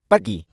Pergi.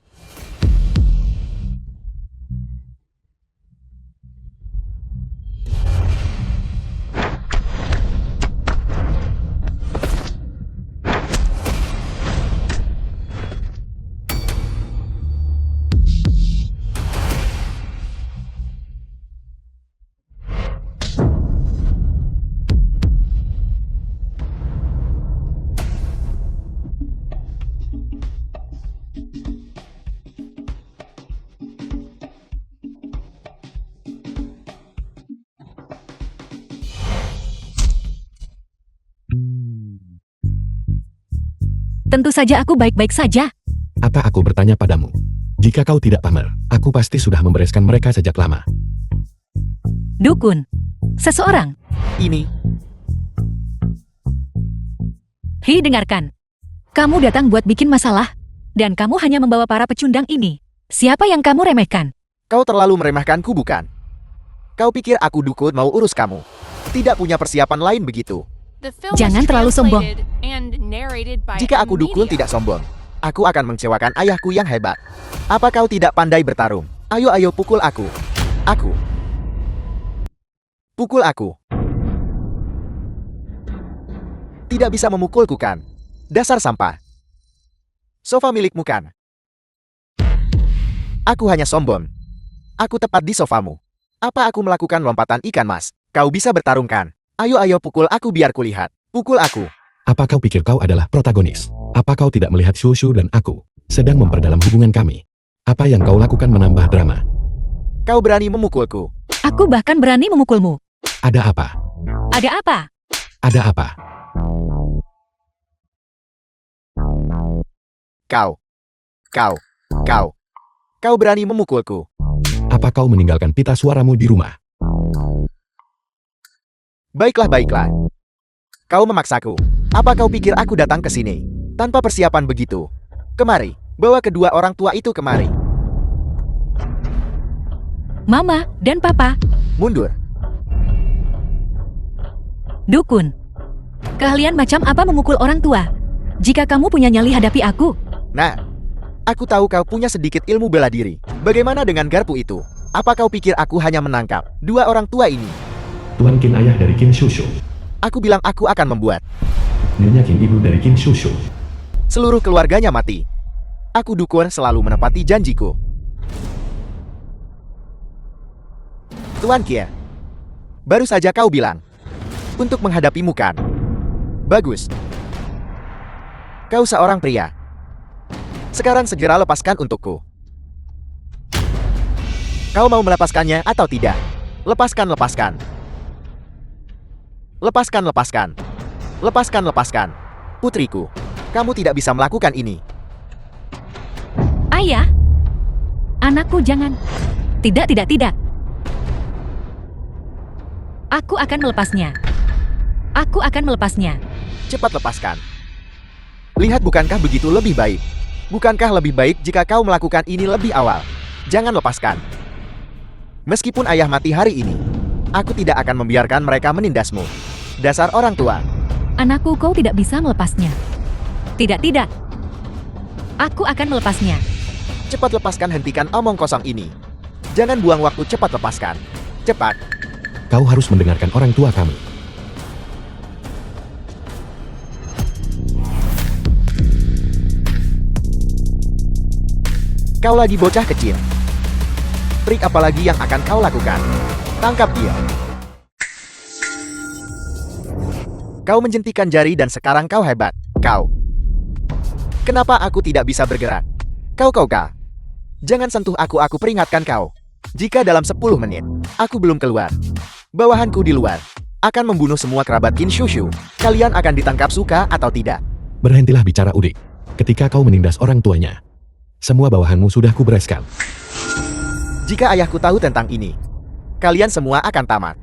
Tentu saja aku baik-baik saja. Apa aku bertanya padamu? Jika kau tidak pamer, aku pasti sudah membereskan mereka sejak lama. Dukun. Seseorang. Ini. Hei, dengarkan. Kamu datang buat bikin masalah. Dan kamu hanya membawa para pecundang ini. Siapa yang kamu remehkan? Kau terlalu meremehkanku, bukan? Kau pikir aku dukun mau urus kamu? Tidak punya persiapan lain begitu. Jangan terlalu sombong. Jika aku dukun tidak sombong, aku akan mengecewakan ayahku yang hebat. Apa kau tidak pandai bertarung? Ayo pukul aku. Aku. Pukul aku. Tidak bisa memukulku kan? Dasar sampah. Sofa milikmu kan? Aku hanya sombong. Aku tepat di sofamu. Apa aku melakukan lompatan ikan mas? Kau bisa bertarung kan? Ayo pukul aku biar kulihat. Pukul aku. Apa kau pikir kau adalah protagonis? Apa kau tidak melihat Shushu dan aku sedang memperdalam hubungan kami? Apa yang kau lakukan menambah drama? Kau berani memukulku. Aku bahkan berani memukulmu. Ada apa? Ada apa? Ada apa? Kau berani memukulku. Apa kau meninggalkan pita suaramu di rumah? Baiklah. Kau memaksaku. Apa kau pikir aku datang ke sini tanpa persiapan begitu? Kemari, bawa kedua orang tua itu kemari. Mama dan Papa. Mundur. Dukun. Keahlian macam apa memukul orang tua? Jika kamu punya nyali hadapi aku. Nah, aku tahu kau punya sedikit ilmu bela diri. Bagaimana dengan garpu itu? Apa kau pikir aku hanya menangkap dua orang tua ini? Tuan Qin ayah dari Qin Shushu. Aku bilang aku akan membuat Nyonya Qin ibu dari Qin Shushu. seluruh keluarganya mati. Aku dukun selalu menepati janjiku. Tuan Qin, baru saja kau bilang untuk menghadapimu kan? Bagus. Kau seorang pria. Sekarang segera lepaskan untukku. Kau mau melepaskannya atau tidak? Lepaskan. Lepaskan. Putriku, kamu tidak bisa melakukan ini. Ayah. Anakku jangan. Tidak. Aku akan melepasnya. Cepat lepaskan. Lihat, bukankah begitu lebih baik? Bukankah lebih baik jika kau melakukan ini lebih awal? Jangan lepaskan. Meskipun ayah mati hari ini, aku tidak akan membiarkan mereka menindasmu. Dasar orang tua. Anakku, kau tidak bisa melepasnya. Tidak. Aku akan melepasnya. Cepat lepaskan, hentikan omong kosong ini. Jangan buang waktu, cepat lepaskan. Cepat. Kau harus mendengarkan orang tua kami. Kau lagi bocah kecil. Trik apa lagi yang akan kau lakukan? Tangkap dia. Kau menjentikan jari dan sekarang kau hebat. Kau. Kenapa aku tidak bisa bergerak? Kau. Jangan sentuh aku peringatkan kau. Jika dalam 10 menit, aku belum keluar, bawahanku di luar akan membunuh semua kerabat Qin Shushu. Kalian akan ditangkap suka atau tidak. Berhentilah bicara, Udik. Ketika kau menindas orang tuanya, semua bawahanmu sudah kubereskan. Jika ayahku tahu tentang ini, kalian semua akan tamat.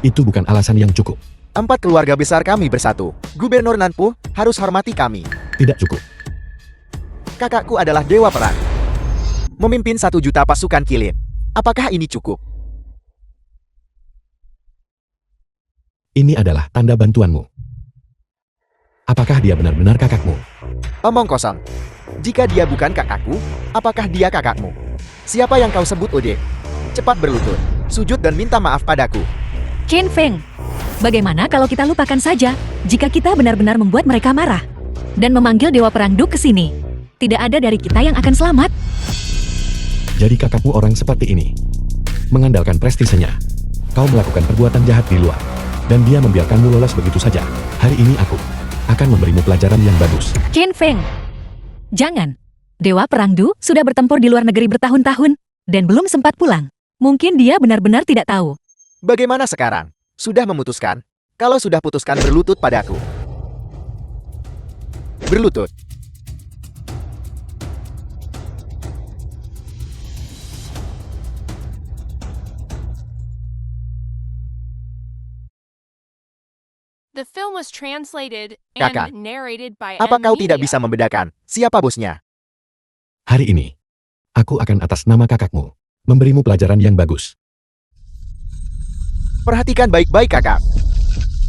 Itu bukan alasan yang cukup. 4 keluarga besar kami bersatu. Gubernur Nanpu harus hormati kami. Tidak cukup. Kakakku adalah dewa perang. Memimpin 1 juta pasukan kilin. Apakah ini cukup? Ini adalah tanda bantuanmu. Apakah dia benar-benar kakakmu? Omong kosong. Jika dia bukan kakakku, apakah dia kakakmu? Siapa yang kau sebut Ode? Cepat berlutut, sujud dan minta maaf padaku. Chen Feng, bagaimana kalau kita lupakan saja jika kita benar-benar membuat mereka marah dan memanggil Dewa Perang Du ke sini? Tidak ada dari kita yang akan selamat. Jadi kakakmu orang seperti ini. Mengandalkan prestisenya. Kau melakukan perbuatan jahat di luar. Dan dia membiarkanmu lolos begitu saja. Hari ini aku akan memberimu pelajaran yang bagus. Chen Feng, jangan. Dewa Perang Du sudah bertempur di luar negeri bertahun-tahun dan belum sempat pulang. Mungkin dia benar-benar tidak tahu. Bagaimana sekarang? Sudah memutuskan? Kalau sudah putuskan berlutut padaku. Berlutut. The film was translated Kakak, and narrated by Apa M. kau tidak Media. bisa membedakan siapa bosnya? Hari ini, aku akan atas nama kakakmu memberimu pelajaran yang bagus. Perhatikan baik-baik kakak.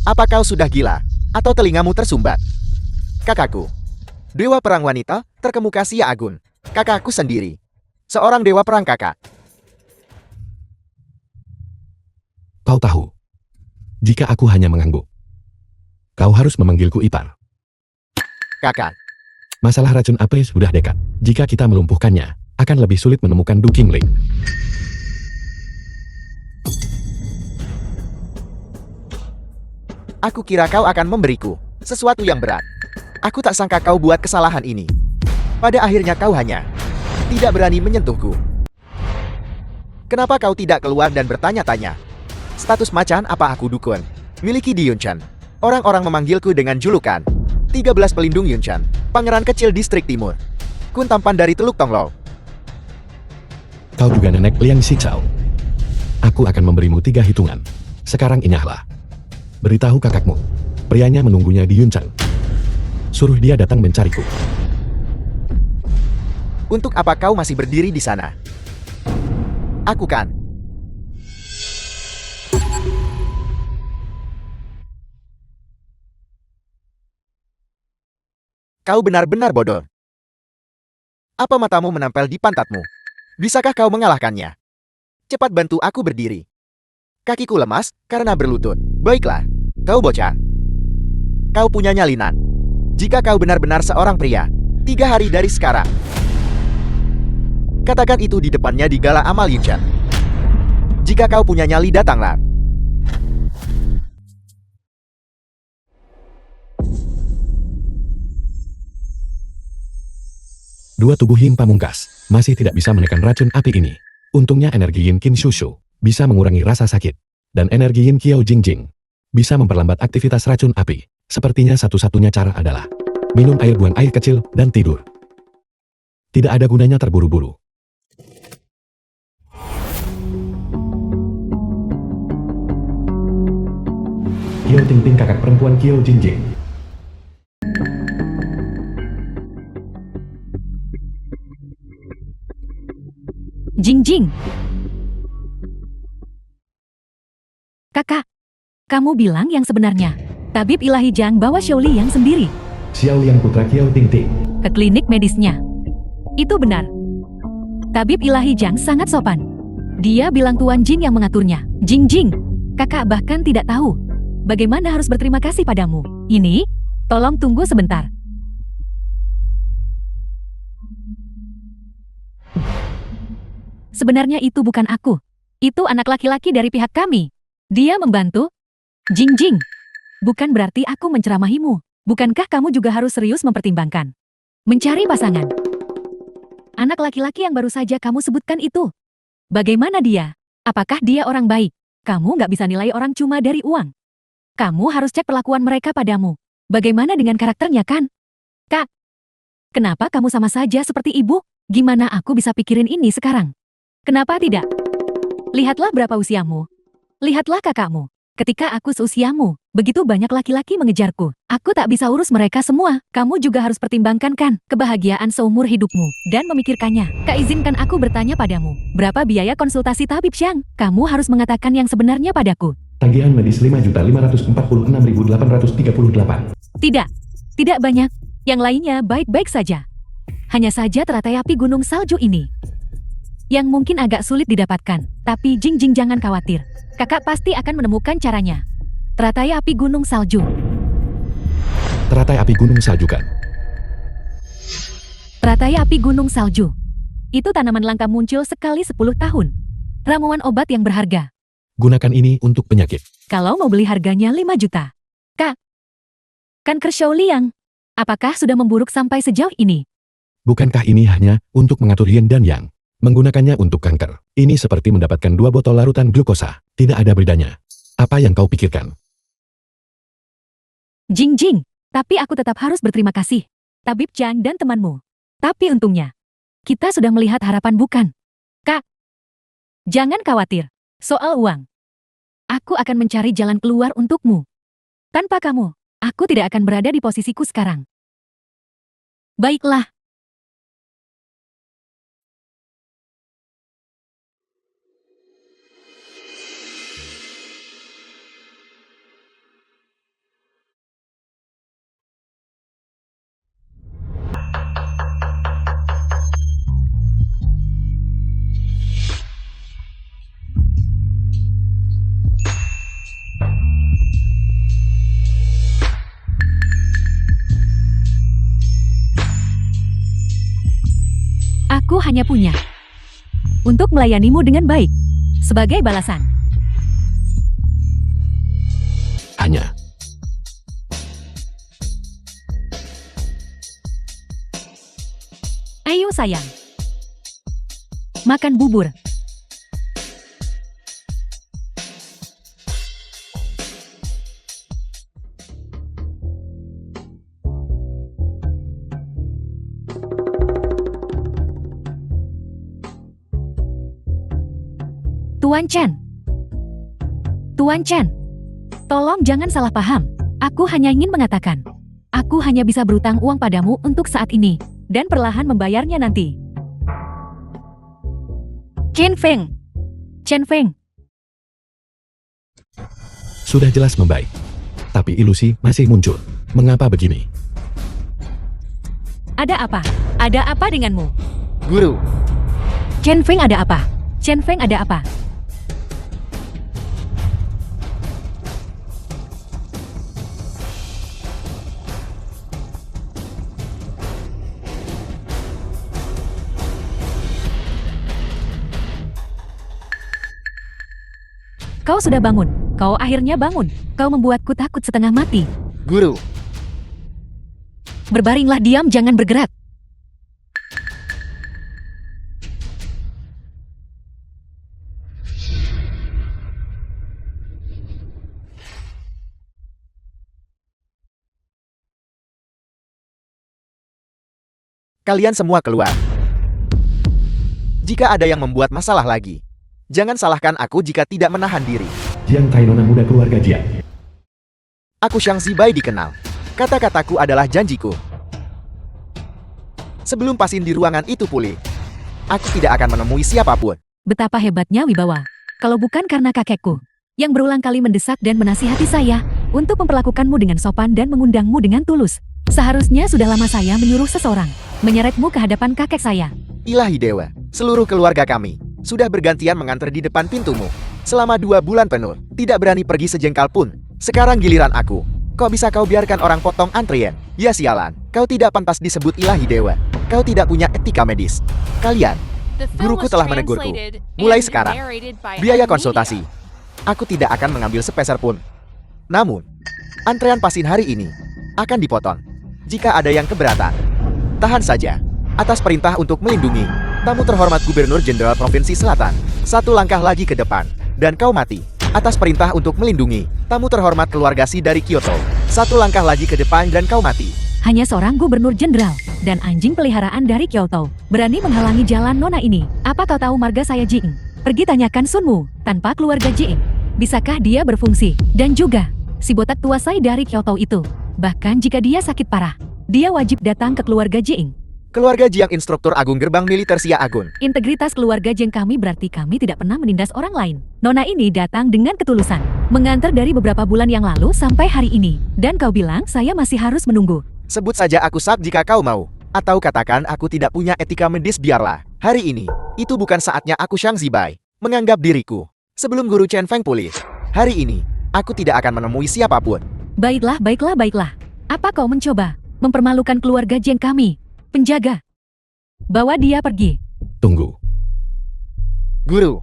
Apa kau sudah gila? Atau telingamu tersumbat? Kakakku. Dewa perang wanita, terkemuka Sia Agun. Kakakku sendiri. Seorang dewa perang kakak. Kau tahu, jika aku hanya mengangguk, kau harus memanggilku ipar. Kakak. Masalah racun api sudah dekat. Jika kita melumpuhkannya, akan lebih sulit menemukan Du Qingling. Aku kira kau akan memberiku sesuatu yang berat. Aku tak sangka kau buat kesalahan ini. Pada akhirnya kau hanya tidak berani menyentuhku. Kenapa kau tidak keluar dan bertanya-tanya? Status macan apa aku dukun? Miliki di Yunchan. Orang-orang memanggilku dengan julukan 13 pelindung Yunchan, pangeran kecil distrik timur. Kun tampan dari Teluk Tonglou. Kau juga nenek Liang Xichao. Aku akan memberimu 3 hitungan. Sekarang inyahlah. Beritahu kakakmu. Prianya menunggunya di Yunchang. Suruh dia datang mencariku. Untuk apa kau masih berdiri di sana? Aku kan. Kau benar-benar bodoh. Apa matamu menempel di pantatmu? Bisakah kau mengalahkannya? Cepat bantu aku berdiri. Kakiku lemas karena berlutut. Baiklah, kau bocah. Kau punya nyalinan. Jika kau benar-benar seorang pria, 3 hari dari sekarang. Katakan itu di depannya di Gala Amal Yunchan. Jika kau punya nyali, datanglah. Dua tubuh Yin pamungkas masih tidak bisa menekan racun api ini. Untungnya energi Yin Qin Shushu bisa mengurangi rasa sakit. Dan energi Yin Qiao Jingjing bisa memperlambat aktivitas racun api. Sepertinya satu-satunya cara adalah minum air, buang air kecil, dan tidur. Tidak ada gunanya terburu-buru. Kiao Tingting, kakak perempuan Qiao Jingjing. Jingjing. Kakak, kamu bilang yang sebenarnya. Tabib ilahi Jiang bawa Xiaoli yang sendiri Xiao Liang putra Kiao Tingting. ke klinik medisnya. Itu benar. Tabib ilahi Jiang sangat sopan. Dia bilang Tuan Jin yang mengaturnya. Jingjing, kakak bahkan tidak tahu bagaimana harus berterima kasih padamu. Ini, tolong tunggu sebentar. Sebenarnya itu bukan aku. Itu anak laki-laki dari pihak kami. Dia membantu. Jingjing, bukan berarti aku menceramahimu. Bukankah kamu juga harus serius mempertimbangkan mencari pasangan? Anak laki-laki yang baru saja kamu sebutkan itu. Bagaimana dia? Apakah dia orang baik? Kamu nggak bisa nilai orang cuma dari uang. Kamu harus cek perlakuan mereka padamu. Bagaimana dengan karakternya kan? Kak, kenapa kamu sama saja seperti ibu? Gimana aku bisa pikirin ini sekarang? Kenapa tidak? Lihatlah berapa usiamu. Lihatlah kakakmu. Ketika aku seusiamu, begitu banyak laki-laki mengejarku. Aku tak bisa urus mereka semua. Kamu juga harus pertimbangkan kan kebahagiaan seumur hidupmu dan memikirkannya. Kak, izinkan aku bertanya padamu. Berapa biaya konsultasi Tabib Xiang? Kamu harus mengatakan yang sebenarnya padaku. Tagihan medis 5.546.838. Tidak. Tidak banyak. Yang lainnya baik-baik saja. Hanya saja teratai api gunung salju ini yang mungkin agak sulit didapatkan. Tapi Jing Jing jangan khawatir. Kakak pasti akan menemukan caranya. Teratai api gunung salju. Teratai api gunung salju kan? Teratai api gunung salju. Itu tanaman langka muncul sekali 10 tahun. Ramuan obat yang berharga. Gunakan ini untuk penyakit. Kalau mau beli harganya 5 juta. Kak, kanker Shou Liang, apakah sudah memburuk sampai sejauh ini? Bukankah ini hanya untuk mengatur yin dan yang? Menggunakannya untuk kanker. Ini seperti mendapatkan 2 botol larutan glukosa. Tidak ada bedanya. Apa yang kau pikirkan? Jing Jing, tapi aku tetap harus berterima kasih. Tabib Chang dan temanmu. Tapi untungnya, kita sudah melihat harapan bukan? Kak, jangan khawatir. Soal uang. Aku akan mencari jalan keluar untukmu. Tanpa kamu, aku tidak akan berada di posisiku sekarang. Baiklah. Aku hanya punya untuk melayanimu dengan baik. Sebagai balasan. Hanya. Ayo sayang. Makan bubur. Tuan Chen. Tuan Chen. Tolong jangan salah paham. Aku hanya ingin mengatakan. Aku hanya bisa berutang uang padamu untuk saat ini. Dan perlahan membayarnya nanti. Chen Feng. Chen Feng. Sudah jelas membaik. Tapi ilusi masih muncul. Mengapa begini? Ada apa? Ada apa denganmu? Guru, Chen Feng ada apa? Chen Feng ada apa? Kau sudah bangun. Kau akhirnya bangun. Kau membuatku takut setengah mati. guru, Berbaringlah diam, jangan bergerak. kalian semua keluar. Jika ada yang membuat masalah lagi, jangan salahkan aku jika tidak menahan diri. Jiang Tai nona muda keluarga Jiang. Aku Xiang Zibai dikenal. Kata-kataku adalah janjiku. Sebelum pasin di ruangan itu pulih, aku tidak akan menemui siapapun. Betapa hebatnya Wibawa. Kalau bukan karena kakekku, yang berulang kali mendesak dan menasihati saya untuk memperlakukanmu dengan sopan dan mengundangmu dengan tulus. Seharusnya sudah lama saya menyuruh seseorang menyeretmu ke hadapan kakek saya. Ilahi Dewa, seluruh keluarga kami sudah bergantian mengantar di depan pintumu. Selama 2 bulan penuh, tidak berani pergi sejengkal pun. Sekarang giliran aku. Kok bisa kau biarkan orang potong antrian? Ya sialan, kau tidak pantas disebut Ilahi Dewa. Kau tidak punya etika medis. Kalian, The film guruku was telah menegurku. translated Mulai and sekarang, narrated by biaya Ed konsultasi. Media. Aku tidak akan mengambil sepeser pun. Namun, antrean pasin hari ini akan dipotong. Jika ada yang keberatan, tahan saja. Atas perintah untuk melindungi tamu terhormat Gubernur Jenderal Provinsi Selatan. 1 langkah lagi ke depan, dan kau mati. Atas perintah untuk melindungi tamu terhormat keluarga Si dari Kyoto. 1 langkah lagi ke depan dan kau mati. Hanya seorang gubernur jenderal dan anjing peliharaan dari Kyoto berani menghalangi jalan nona ini. Apa kau tahu marga saya Jing? Pergi tanyakan Sunmu. Tanpa keluarga Jing, bisakah dia berfungsi? Dan juga, si botak tua saya dari Kyoto itu. Bahkan jika dia sakit parah, dia wajib datang ke keluarga Jing. Keluarga Jiang Instruktur Agung Gerbang Militer Sia Agun. Integritas keluarga Jing kami berarti kami tidak pernah menindas orang lain. Nona ini datang dengan ketulusan. Mengantar dari beberapa bulan yang lalu sampai hari ini. Dan kau bilang saya masih harus menunggu. Sebut saja aku Sab jika kau mau. Atau katakan aku tidak punya etika medis biarlah. Hari ini, itu bukan saatnya aku Xiang Zibai menganggap diriku sebelum guru Chen Feng pulih. Hari ini, aku tidak akan menemui siapapun. Baiklah, baiklah, baiklah. Apa kau mencoba mempermalukan keluarga Jiang kami? Penjaga, bawa dia pergi. Tunggu. Guru,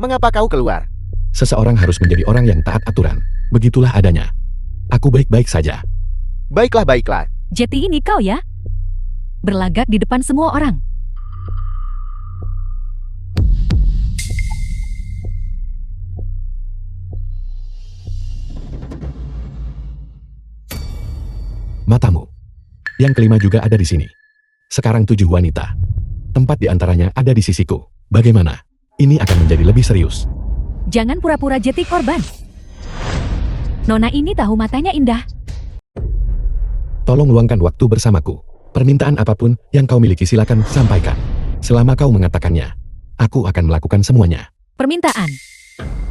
mengapa kau keluar? Seseorang harus menjadi orang yang taat aturan. Begitulah adanya. Aku baik-baik saja. Baiklah, baiklah. Jeti ini kau ya? Berlagak di depan semua orang. Matamu. Yang kelima juga ada di sini. Sekarang 7 wanita. Tempat di antaranya ada di sisiku. Bagaimana? Ini akan menjadi lebih serius. Jangan pura-pura Jeti korban. Nona ini tahu matanya indah. Tolong luangkan waktu bersamaku. Permintaan apapun yang kau miliki silakan sampaikan. Selama kau mengatakannya, aku akan melakukan semuanya. Permintaan.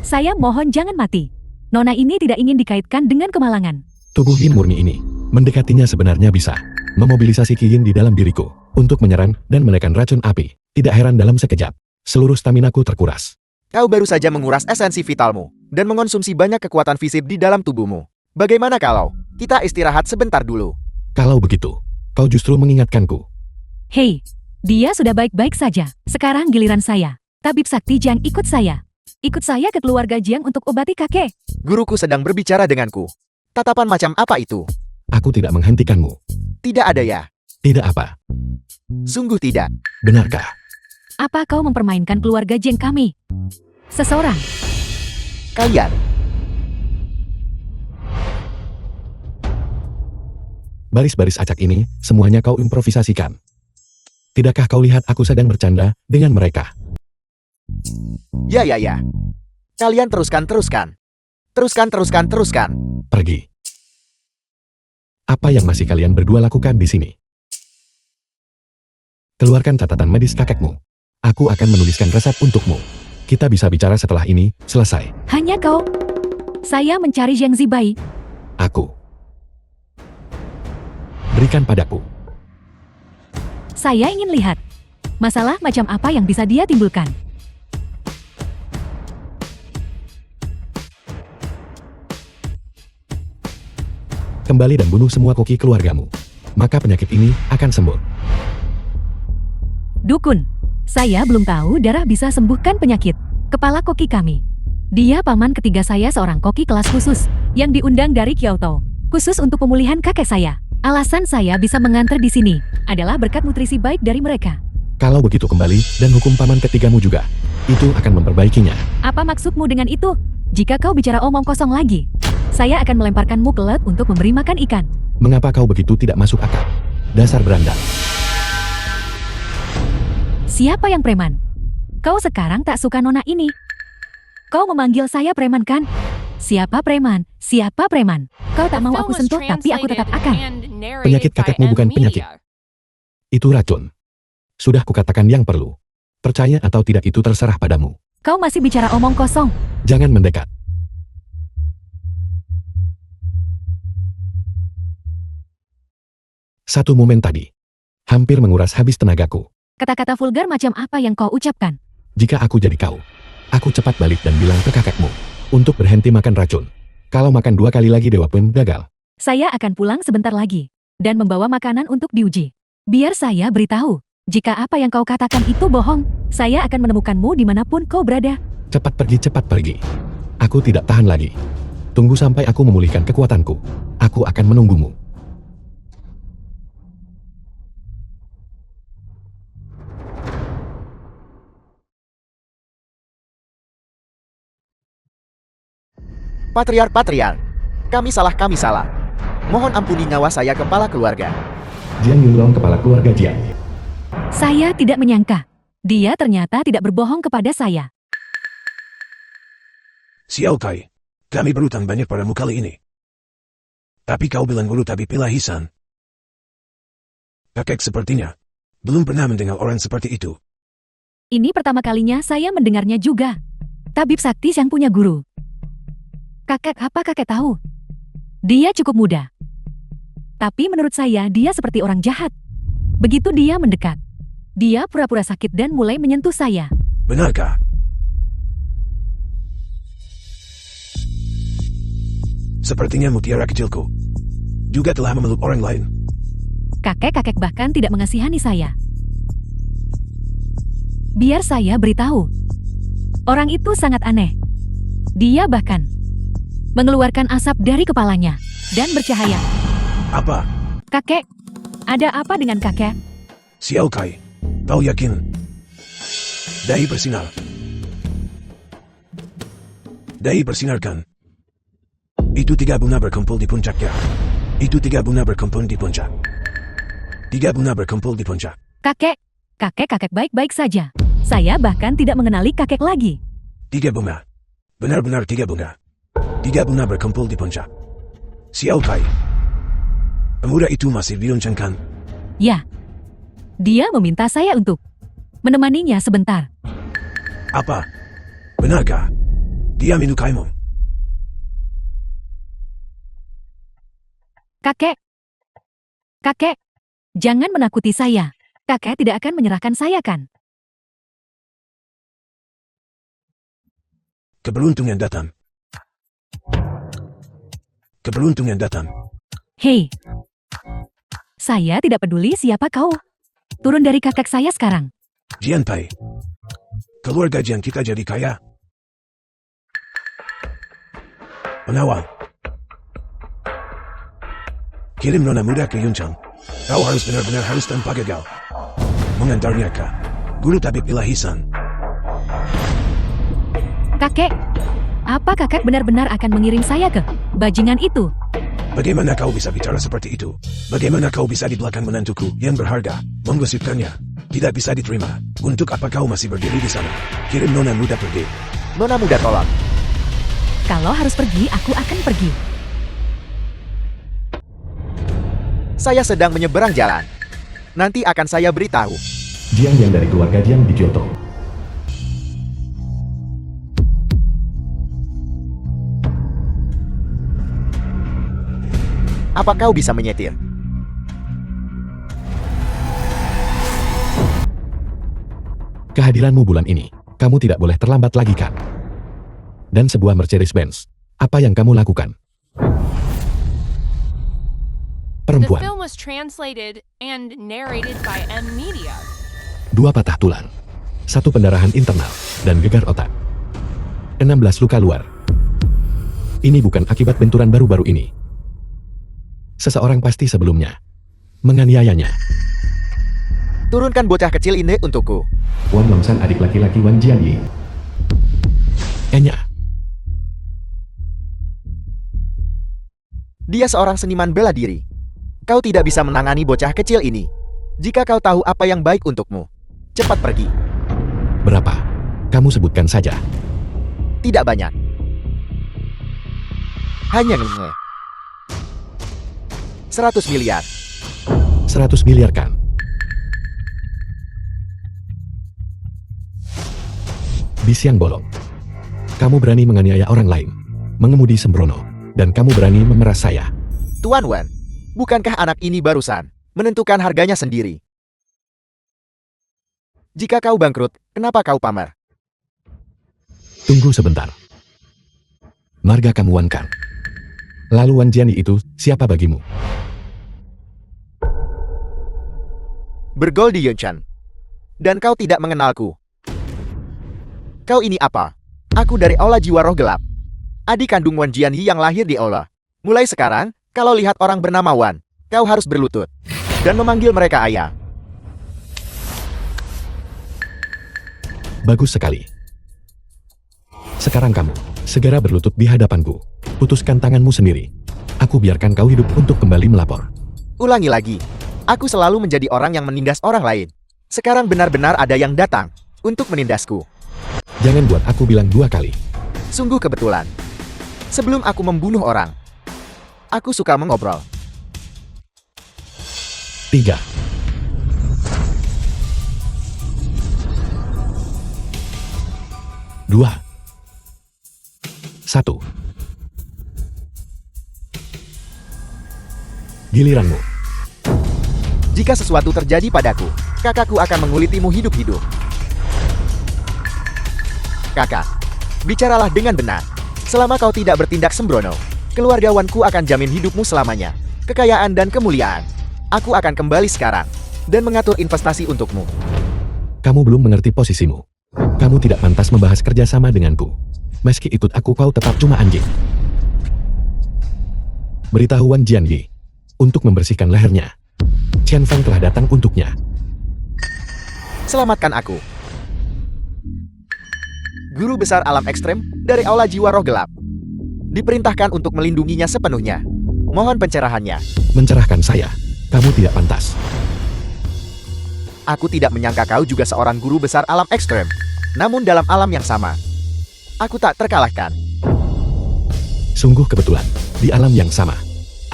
Saya mohon jangan mati. Nona ini tidak ingin dikaitkan dengan kemalangan. Tubuh Yin murni ini, mendekatinya sebenarnya bisa memobilisasi Qi Yin di dalam diriku untuk menyerang dan menekan racun api. Tidak heran dalam sekejap, seluruh staminaku terkuras. Kau baru saja menguras esensi vitalmu dan mengonsumsi banyak kekuatan fisik di dalam tubuhmu. Bagaimana kalau kita istirahat sebentar dulu? Kalau begitu, kau justru mengingatkanku. Hei, dia sudah baik-baik saja. Sekarang giliran saya. Tabib Sakti Jiang ikut saya. Ikut saya ke keluarga Jiang untuk obati kakek. Guruku sedang berbicara denganku. Tatapan macam apa itu? Aku tidak menghentikanmu. Tidak ada ya? Tidak apa. Sungguh tidak. Benarkah? Apa kau mempermainkan keluarga Jiang kami? Seseorang. Kalian. Baris-baris acak ini, semuanya kau improvisasikan. Tidakkah kau lihat aku sedang bercanda dengan mereka? Ya. Kalian teruskan. Teruskan. Pergi. Apa yang masih kalian berdua lakukan di sini? Keluarkan catatan medis kakekmu. Aku akan menuliskan resep untukmu. Kita bisa bicara setelah ini selesai. Hanya kau. Saya mencari Jiang Zibai. Aku. Berikan padaku. Saya ingin lihat. Masalah macam apa yang bisa dia timbulkan. Kembali dan bunuh semua koki keluargamu. Maka penyakit ini akan sembuh. Dukun, saya belum tahu darah bisa sembuhkan penyakit. Kepala koki kami. Dia paman ketiga saya seorang koki kelas khusus yang diundang dari Kyoto. Khusus untuk pemulihan kakek saya. Alasan saya bisa mengantar di sini adalah berkat nutrisi baik dari mereka. Kalau begitu kembali dan hukum paman ketigamu juga. Itu akan memperbaikinya. Apa maksudmu dengan itu? Jika kau bicara omong kosong lagi, saya akan melemparkanmu ke laut untuk memberi makan ikan. Mengapa kau begitu tidak masuk akal? Dasar berandal. Siapa yang preman? Kau sekarang tak suka nona ini. Kau memanggil saya preman kan? Siapa preman? Siapa preman? Kau tak mau The aku film was sentuh tapi aku tetap translated akan. and narrated Penyakit by kakekmu bukan M penyakit. Media. Itu racun. Sudah kukatakan yang perlu. Percaya atau tidak itu terserah padamu. Kau masih bicara omong kosong. Jangan mendekat. Satu momen tadi. Hampir menguras habis tenagaku. Kata-kata vulgar macam apa yang kau ucapkan? Jika aku jadi kau, aku cepat balik dan bilang ke kakekmu untuk berhenti makan racun. Kalau makan 2 kali lagi dewa pun gagal. Saya akan pulang sebentar lagi dan membawa makanan untuk diuji. Biar saya beritahu, jika apa yang kau katakan itu bohong, saya akan menemukanmu dimanapun kau berada. Cepat pergi. Aku tidak tahan lagi. Tunggu sampai aku memulihkan kekuatanku. Aku akan menunggumu. Patriar. Kami salah. Mohon ampuni nyawa saya kepala keluarga. Jiang Yunglong kepala keluarga Jiang. Saya tidak menyangka. Dia ternyata tidak berbohong kepada saya. Xiao Kai, kami berutang banyak padamu kali ini. Tapi kau bilang guru tapi pilahisan. Kakek sepertinya belum pernah mendengar orang seperti itu. Ini pertama kalinya saya mendengarnya juga. Tabib Sakti yang punya guru. Apa kakek tahu? Dia cukup muda. Tapi menurut saya dia seperti orang jahat. Begitu dia mendekat, dia pura-pura sakit dan mulai menyentuh saya. Benarkah? Sepertinya mutiara kecilku juga telah memeluk orang lain. Kakek-kakek bahkan tidak mengasihani saya. Biar saya beritahu. Orang itu sangat aneh. Dia bahkan mengeluarkan asap dari kepalanya dan bercahaya. Apa? Kakek, ada apa dengan kakek? Xiao Kai, kau yakin? Dahi bersinar. Dahi bersinarkan. Itu 3 bunga berkumpul di puncaknya. Itu 3 bunga berkumpul di puncak. 3 bunga berkumpul di puncak. Kakek baik-baik saja. Saya bahkan tidak mengenali kakek lagi. 3 bunga. Benar-benar 3 bunga. 3 bunga berkumpul di puncak. Xiao Kai, pemuda itu masih diruncangkan. Ya, dia meminta saya untuk menemaninya sebentar. Apa? Benarkah? Dia menyukaimu. Kakek, jangan menakuti saya. Kakek tidak akan menyerahkan saya kan? Keberuntungan datang. Keberuntungan datang. Hei, saya tidak peduli siapa kau. Turun dari kakek saya sekarang. Jian Pai, keluarga Jian kita jadi kaya. Pengawal, kirim nona muda ke Yuncang. Kau harus benar-benar harus tanpa gagal mengantarnya ke guru tabib ilahisan. Kakek, apa kakek benar-benar akan mengirim saya ke bajingan itu? Bagaimana kau bisa bicara seperti itu? Bagaimana kau bisa di belakang menantuku yang berharga, menggosipkannya? Tidak bisa diterima. Untuk apa kau masih berdiri di sana? Kirim nona muda pergi. Nona muda tolong. Kalau harus pergi, aku akan pergi. Saya sedang menyeberang jalan. Nanti akan saya beritahu. Jiang yang dari keluarga Jiang di Kyoto. Apa kau bisa menyetir? Kehadiranmu bulan ini, kamu tidak boleh terlambat lagi kan? Dan sebuah Mercedes-Benz. Apa yang kamu lakukan? The Perempuan, film was translated and narrated by M Media. 2 patah tulang, 1 pendarahan internal, dan gegar otak. 16 luka luar. Ini bukan akibat benturan baru-baru ini. Seseorang pasti sebelumnya menganiayanya. Turunkan bocah kecil ini untukku. Wan Longsan adik laki-laki Wan Jianyi. Enya, Dia seorang seniman bela diri. Kau tidak bisa menangani bocah kecil ini. Jika kau tahu apa yang baik untukmu, cepat pergi. berapa? Kamu sebutkan saja. Tidak banyak. Hanya 100 miliar. 100 miliar kan? Bisiang bolong. Kamu berani menganiaya orang lain, mengemudi sembrono, dan kamu berani memeras saya. Tuan Wan, bukankah anak ini barusan menentukan harganya sendiri? Jika kau bangkrut, kenapa kau pamer? Tunggu sebentar. Marga kamu Wan kan? Lalu Wan Jiani itu siapa bagimu? Bergol di Yunchan. Dan kau tidak mengenalku. Kau ini apa? Aku dari Aula Jiwa Roh Gelap. Adik kandung Wan Jianyi yang lahir di Aula. Mulai sekarang, kalau lihat orang bernama Wan, kau harus berlutut dan memanggil mereka ayah. Bagus sekali. Sekarang kamu, segera berlutut di hadapanku. Putuskan tanganmu sendiri. Aku biarkan kau hidup untuk kembali melapor. Ulangi lagi. Aku selalu menjadi orang yang menindas orang lain. Sekarang benar-benar ada yang datang untuk menindasku. Jangan buat aku bilang 2 kali. Sungguh kebetulan. Sebelum aku membunuh orang, aku suka mengobrol. 3. Dua. 1. Giliranmu. Jika sesuatu terjadi padaku, kakakku akan mengulitimu hidup-hidup. Kakak, bicaralah dengan benar. Selama kau tidak bertindak sembrono, keluargawanku akan jamin hidupmu selamanya. Kekayaan dan kemuliaan. Aku akan kembali sekarang dan mengatur investasi untukmu. Kamu belum mengerti posisimu. Kamu tidak pantas membahas kerjasama denganku. Meski ikut aku kau tetap cuma anjing. Beritahu Wan Jianyi untuk membersihkan lehernya. Chen Feng telah datang untuknya. Selamatkan aku. Guru besar alam ekstrem dari Aula Jiwa Roh Gelap. Diperintahkan untuk melindunginya sepenuhnya. Mohon pencerahannya. Mencerahkan saya. Kamu tidak pantas. Aku tidak menyangka kau juga seorang guru besar alam ekstrem. Namun dalam alam yang sama, aku tak terkalahkan. Sungguh kebetulan. Di alam yang sama.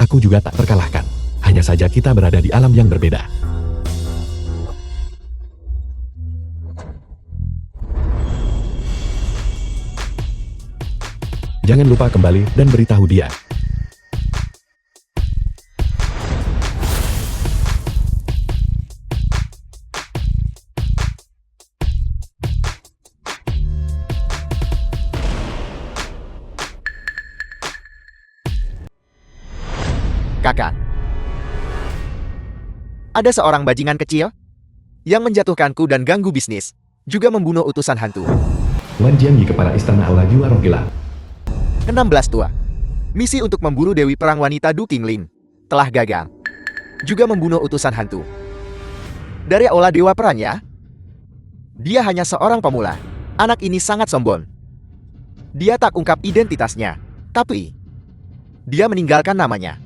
Aku juga tak terkalahkan. Hanya saja kita berada di alam yang berbeda. Jangan lupa kembali dan beritahu dia. Kakak, ada seorang bajingan kecil yang menjatuhkanku dan ganggu bisnis, juga membunuh utusan hantu. Wan Jianyi kepala istana Aula Jiwa Roh Gelap. 16 tua. Misi untuk memburu Dewi Perang Wanita Du Qingling telah gagal. Juga membunuh utusan hantu. Dari Aula Dewa Perang ya? Dia hanya seorang pemula. Anak ini sangat sombong. Dia tak ungkap identitasnya, tapi dia meninggalkan namanya.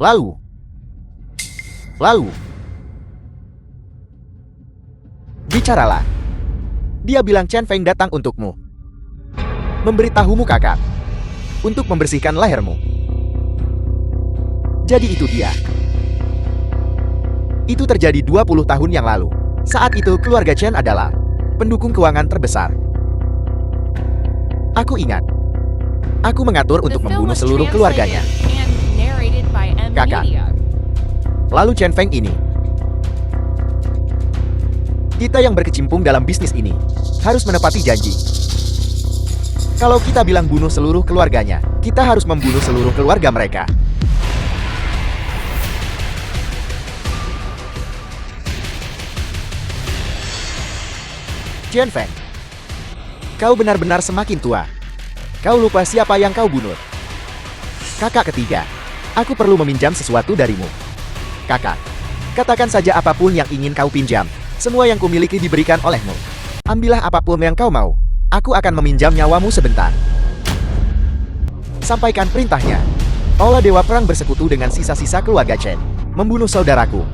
Lalu, bicaralah. Dia bilang Chen Feng datang untukmu. Memberitahumu kakak. Untuk membersihkan lehermu. Jadi itu dia. Itu terjadi 20 tahun yang lalu. Saat itu keluarga Chen adalah pendukung keuangan terbesar. Aku ingat. Aku mengatur The untuk film membunuh was seluruh translated keluarganya. and narrated by M Kakak. Media. Lalu Chen Feng ini. Kita yang berkecimpung dalam bisnis ini harus menepati janji. Kalau kita bilang bunuh seluruh keluarganya, kita harus membunuh seluruh keluarga mereka. Chen Feng, kau benar-benar semakin tua. Kau lupa siapa yang kau bunuh. Kakak ketiga, aku perlu meminjam sesuatu darimu. Kakak, katakan saja apapun yang ingin kau pinjam. Semua yang kumiliki diberikan olehmu. Ambillah apapun yang kau mau. Aku akan meminjam nyawamu sebentar. Sampaikan perintahnya. Aula Dewa Perang bersekutu dengan sisa-sisa keluarga Chen. Membunuh saudaraku.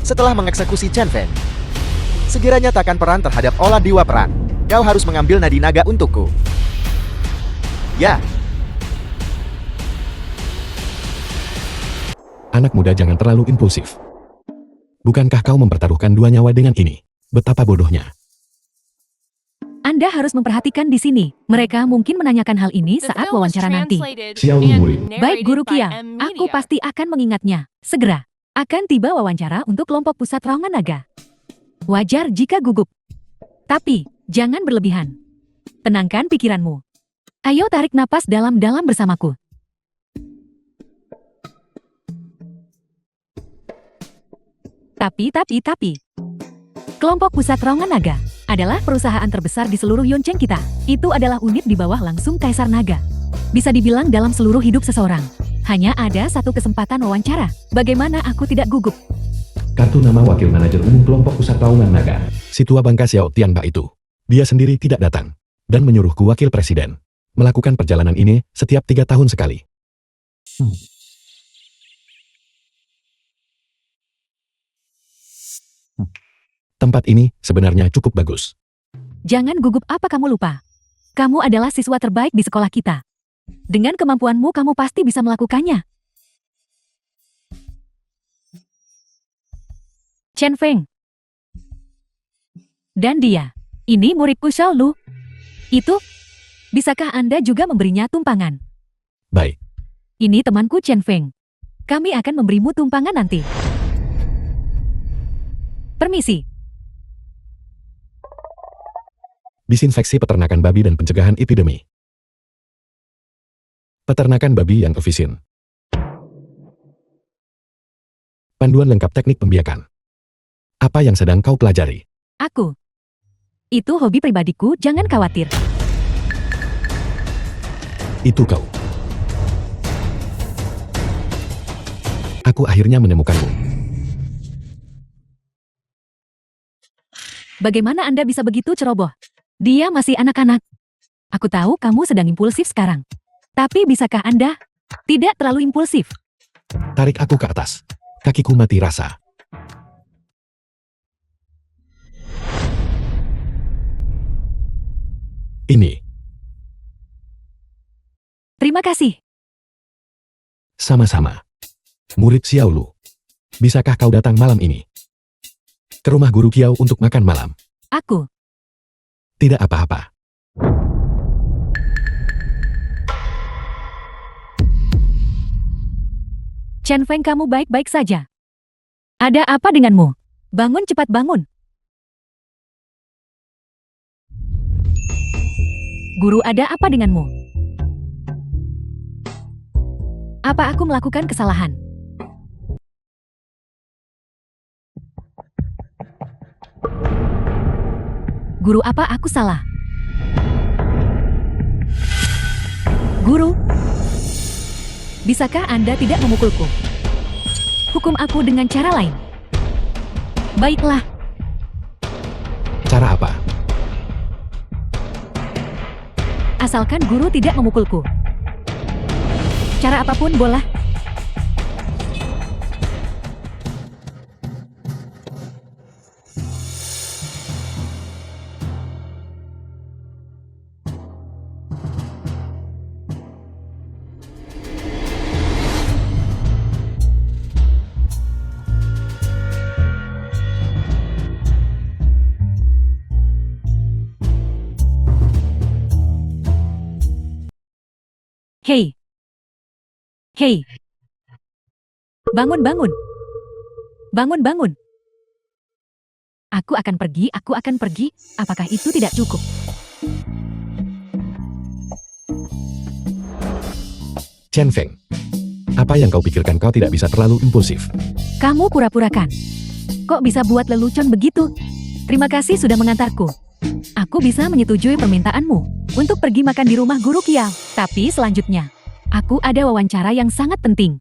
Setelah mengeksekusi Chen Feng, segera nyatakan perang terhadap Aula Dewa Perang. Kau harus mengambil nadi naga untukku. Ya. Anak muda jangan terlalu impulsif. Bukankah kau mempertaruhkan 2 nyawa dengan ini? Betapa bodohnya. Anda harus memperhatikan di sini. Mereka mungkin menanyakan hal ini The saat film was wawancara nanti. translated Xiao and Lumuri. Baik narrated Guru by Kia, M aku Media. pasti akan mengingatnya. Segera. Akan tiba wawancara untuk kelompok pusat Raungan Naga. Wajar jika gugup. Tapi, jangan berlebihan. Tenangkan pikiranmu. Ayo tarik napas dalam-dalam bersamaku. Tapi. Kelompok pusat Raungan Naga adalah perusahaan terbesar di seluruh Yoncheng kita. Itu adalah unit di bawah langsung Kaisar Naga. Bisa dibilang dalam seluruh hidup seseorang. Hanya ada satu kesempatan wawancara. Bagaimana aku tidak gugup? Kartu nama wakil manajer umum kelompok pusat Raungan Naga. Si tua bangka Xiao Tianba itu. Dia sendiri tidak datang. Dan menyuruhku wakil presiden. Melakukan perjalanan ini setiap 3 tahun sekali. Tempat ini sebenarnya cukup bagus. Jangan gugup, apa kamu lupa? Kamu adalah siswa terbaik di sekolah kita. Dengan kemampuanmu kamu pasti bisa melakukannya. Chen Feng. Dan dia. Ini muridku Xiao Lu. Itu. Bisakah Anda juga memberinya tumpangan? Baik. Ini temanku Chen Feng. Kami akan memberimu tumpangan nanti. Permisi. Disinfeksi peternakan babi dan pencegahan epidemi. Peternakan babi yang efisien. Panduan lengkap teknik pembiakan. Apa yang sedang kau pelajari? Aku. Itu hobi pribadiku, jangan khawatir. Itu kau. Aku akhirnya menemukanmu. Bagaimana Anda bisa begitu ceroboh? Dia masih anak-anak. Aku tahu kamu sedang impulsif sekarang. Tapi bisakah Anda tidak terlalu impulsif? Tarik aku ke atas. Kakiku mati rasa. Ini. Terima kasih. Sama-sama. Murid Xiaolu. Bisakah kau datang malam ini? Ke rumah guru Kiao untuk makan malam. Aku. Tidak apa-apa. Chen Feng, kamu baik-baik saja. Ada apa denganmu? Bangun, cepat bangun. Guru, ada apa denganmu? Apa aku melakukan kesalahan? Guru, apa aku salah? Guru, bisakah Anda tidak memukulku? Hukum aku dengan cara lain. Baiklah. Cara apa? Asalkan guru tidak memukulku. Cara apapun boleh. Hei. Hei. Bangun, bangun. Bangun, bangun. Aku akan pergi, aku akan pergi. Apakah itu tidak cukup? Chen Feng. Apa yang kau pikirkan kau tidak bisa terlalu impulsif? Kamu pura-purakan. Kok bisa buat lelucon begitu? Terima kasih sudah mengantarku. Aku bisa menyetujui permintaanmu untuk pergi makan di rumah guru Kiao. Tapi selanjutnya, aku ada wawancara yang sangat penting.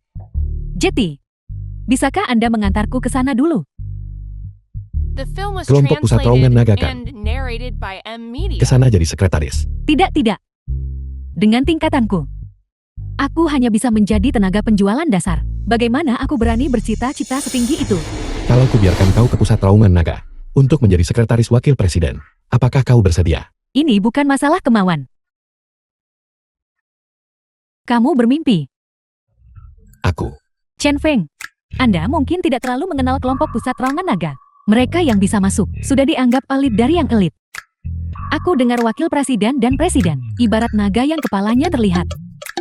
Jeti, bisakah Anda mengantarku ke sana dulu? The film was Kelompok Pusat Terowongan translated Naga kan? and narrated by M Media. Ke sana jadi sekretaris. Tidak, tidak. Dengan tingkatanku, aku hanya bisa menjadi tenaga penjualan dasar. Bagaimana aku berani bercita-cita setinggi itu? Kalau kubiarkan kau ke Pusat Terowongan Naga untuk menjadi sekretaris wakil presiden, apakah kau bersedia? Ini bukan masalah kemauan. Kamu bermimpi. Aku. Chen Feng, Anda mungkin tidak terlalu mengenal kelompok Pusat Terowongan Naga. Mereka yang bisa masuk sudah dianggap elit dari yang elit. Aku dengar wakil presiden dan presiden, ibarat naga yang kepalanya terlihat,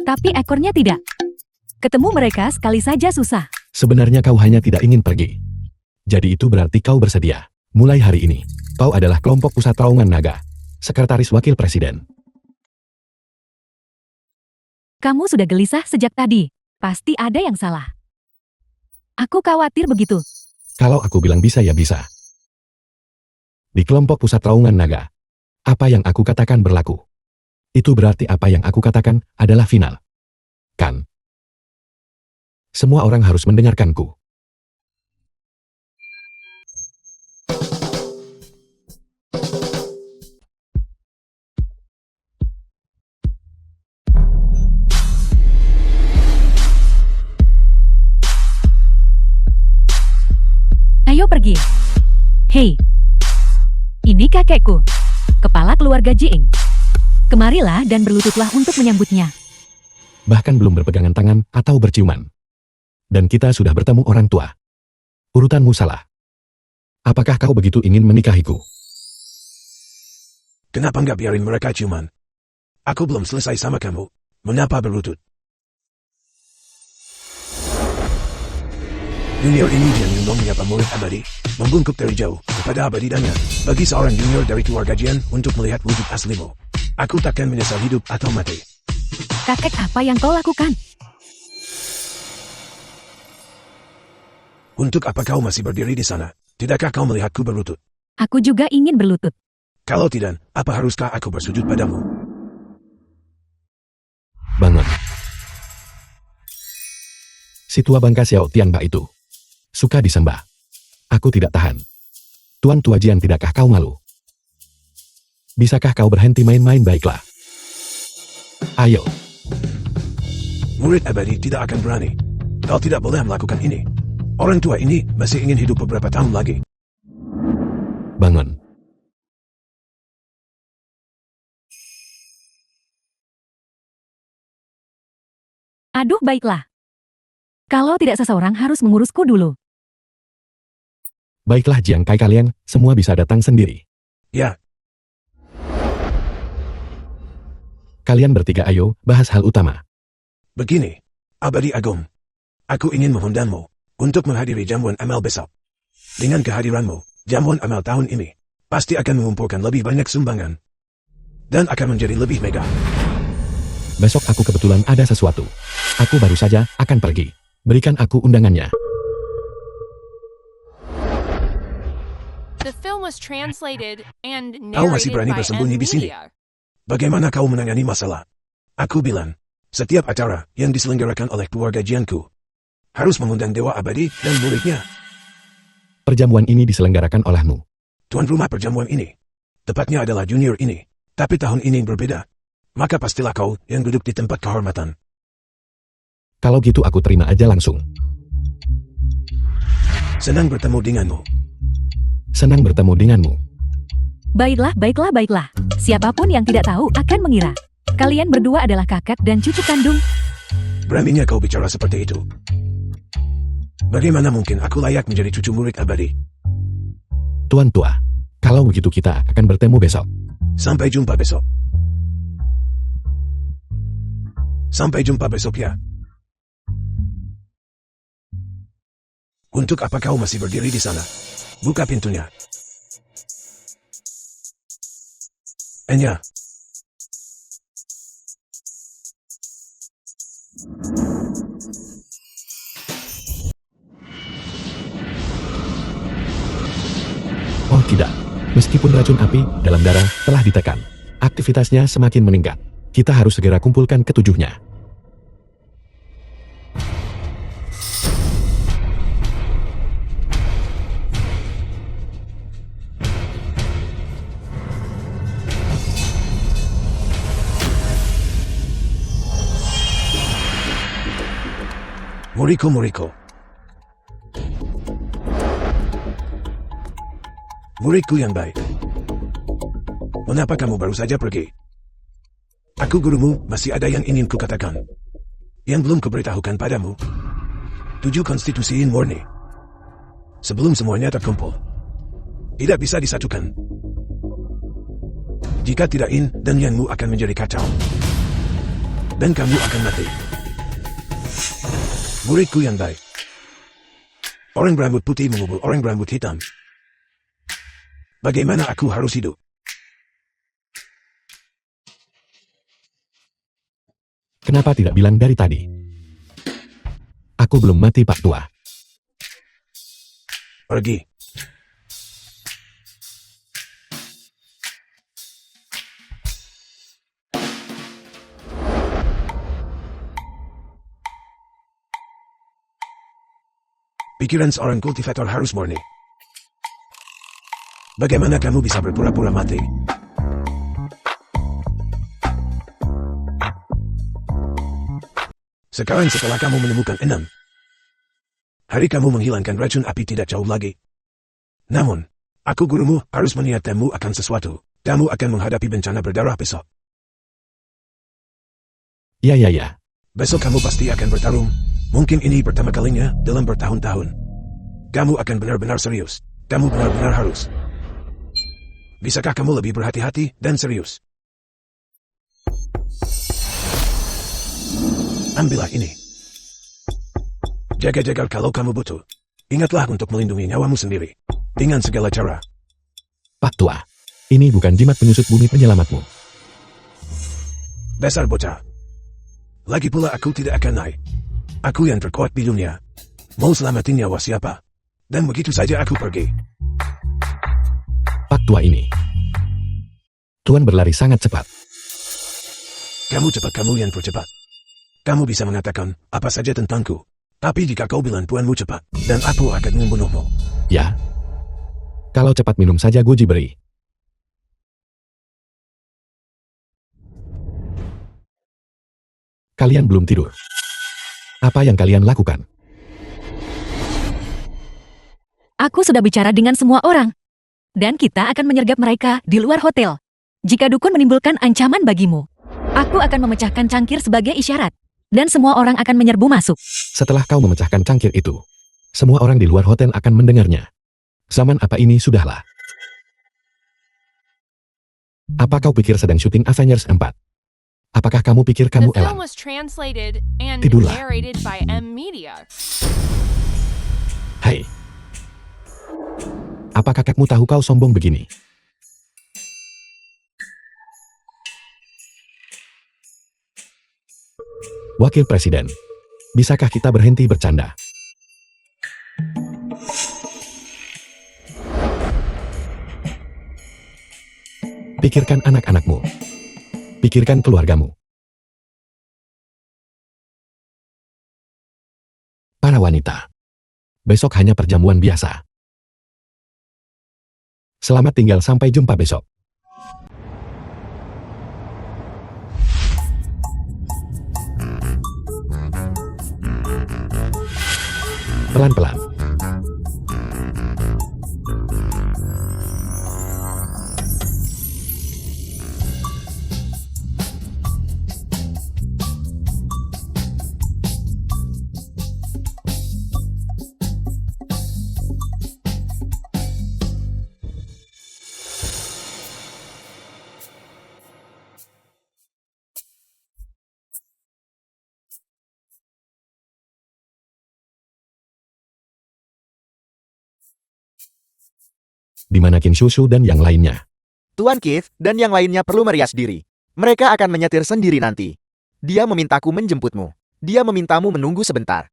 tapi ekornya tidak. Ketemu mereka sekali saja susah. Sebenarnya kau hanya tidak ingin pergi. Jadi itu berarti kau bersedia. Mulai hari ini, kau adalah kelompok Pusat Terowongan Naga, sekretaris wakil presiden. Kamu sudah gelisah sejak tadi. Pasti ada yang salah. Aku khawatir begitu. Kalau aku bilang bisa ya bisa. Di kelompok Pusat Terowongan Naga, apa yang aku katakan berlaku. Itu berarti apa yang aku katakan adalah final. Kan? Semua orang harus mendengarkanku. Ayo pergi. Hei. Ini kakekku. Kepala keluarga Jiing. Kemarilah dan berlututlah untuk menyambutnya. Bahkan belum berpegangan tangan atau berciuman. Dan kita sudah bertemu orang tua. Urutanmu salah. Apakah kau begitu ingin menikahiku? Kenapa nggak biarin mereka ciuman? Aku belum selesai sama kamu. Mengapa berlutut? Junior ini dia nyumbangnya pemurid abadi. membungkuk dari jauh kepada abadi danya. Bagi seorang junior dari keluarga Jian untuk melihat wujud aslimu, aku takkan menyesal hidup atau mati. Kakek, apa yang kau lakukan? Untuk apa kau masih berdiri di sana? Tidakkah kau melihatku berlutut? Aku juga ingin berlutut. Kalau tidak, apa haruskah aku bersujud padamu? Bangun. Si tua bangka Xiao Tianba itu suka disembah. Aku tidak tahan. Tuan tua Jian, tidakkah kau malu? Bisakah kau berhenti main-main? Baiklah. Ayo. Murid abadi tidak akan berani. Kau tidak boleh melakukan ini. Orang tua ini masih ingin hidup beberapa tahun lagi. Bangun. Aduh, baiklah. Kalau tidak, seseorang harus mengurusku dulu. Baiklah Jiang Kai, kalian semua bisa datang sendiri. Ya, Kalian bertiga ayo bahas hal utama. begini. Abadi Agung. Aku ingin mengundangmu untuk menghadiri jamuan amal besok. Dengan kehadiranmu, jamuan amal tahun ini pasti akan mengumpulkan lebih banyak sumbangan. Dan akan menjadi lebih mega. Besok aku kebetulan ada sesuatu. Aku baru saja akan pergi. Berikan aku undangannya. The film was translated and Kau masih narrated berani by bersembunyi di sini? Media. Bagaimana kau menangani masalah? Aku bilang, setiap acara yang diselenggarakan oleh keluarga Jianku harus mengundang Dewa Abadi dan muridnya. Perjamuan ini diselenggarakan olehmu. Tuan rumah perjamuan ini, tepatnya adalah junior ini. Tapi tahun ini berbeda. Maka pastilah kau yang duduk di tempat kehormatan. Kalau gitu aku terima aja langsung. Senang bertemu denganmu. Senang bertemu denganmu. Baiklah, baiklah, baiklah. Siapapun yang tidak tahu akan mengira kalian berdua adalah kakak dan cucu kandung. Beraninya kau bicara seperti itu. Bagaimana mungkin aku layak menjadi cucu murid abadi? Tuan tua, kalau begitu kita akan bertemu besok. Sampai jumpa besok. Sampai jumpa besok ya. Untuk apa kau masih berdiri di sana? Buka pintunya. Enya. Oh tidak, meskipun racun api dalam darah telah ditekan, aktivitasnya semakin meningkat. Kita harus segera kumpulkan ketujuhnya. Muridku. Muridku yang baik. Mengapa kamu baru saja pergi? Aku gurumu, masih ada yang ingin kukatakan. Yang belum kuberitahukan padamu. 7 konstitusi Yin murni. Sebelum semuanya terkumpul. Tidak bisa disatukan. Jika tidak Yin dan Yangmu akan menjadi kacau. Dan kamu akan mati. Muridku yang baik. Orang berambut putih mengubur orang berambut hitam. Bagaimana aku harus hidup? Kenapa tidak bilang dari tadi? Aku belum mati, Pak Tua. Pergi. Pikiran seorang kultivator harus murni. Bagaimana kamu bisa berpura-pura mati? Sekarang setelah kamu menemukan 6 hari kamu menghilangkan racun api tidak jauh lagi. Namun, aku gurumu harus mengingatkanmu akan sesuatu. Kamu akan menghadapi bencana berdarah besok. Ya. Besok kamu pasti akan bertarung. Mungkin ini pertama kalinya dalam bertahun-tahun. Kamu akan benar-benar serius. Kamu benar-benar harus. Bisakah kamu lebih berhati-hati dan serius? Ambillah ini. Jaga-jaga kalau kamu butuh. Ingatlah untuk melindungi nyawamu sendiri. Dengan segala cara. Pak Tua, ini bukan jimat penyusut bumi penyelamatmu. Dasar bocah. Lagi pula aku tidak akan naik. Aku yang terkuat di dunia. Mau selamatin nyawa siapa? Dan begitu saja aku pergi. Pak Tua ini. Tuan berlari sangat cepat. Kamu cepat, kamu yang tercepat. Kamu bisa mengatakan apa saja tentangku. Tapi jika kau bilang tuanmu cepat, dan aku akan membunuhmu. Ya. Kalau cepat minum saja Guji beri. Kalian belum tidur. Apa yang kalian lakukan? Aku sudah bicara dengan semua orang. Dan kita akan menyergap mereka di luar hotel. Jika dukun menimbulkan ancaman bagimu, aku akan memecahkan cangkir sebagai isyarat. Dan semua orang akan menyerbu masuk. Setelah kau memecahkan cangkir itu, semua orang di luar hotel akan mendengarnya. Zaman apa ini sudahlah. Apa kau pikir sedang syuting Avengers 4? Apakah kamu pikir The kamu film Elang? was translated and Tidurlah. narrated by M Media. Hai. Apa kakakmu tahu kau sombong begini? Wakil Presiden, bisakah kita berhenti bercanda? Pikirkan anak-anakmu. Pikirkan keluargamu. Para wanita. Besok hanya perjamuan biasa. Selamat tinggal sampai jumpa besok. Pelan-pelan. Di mana Kin Susu dan yang lainnya. Tuan Keith dan yang lainnya perlu merias diri. Mereka akan menyetir sendiri nanti. Dia memintaku menjemputmu. Dia memintamu menunggu sebentar.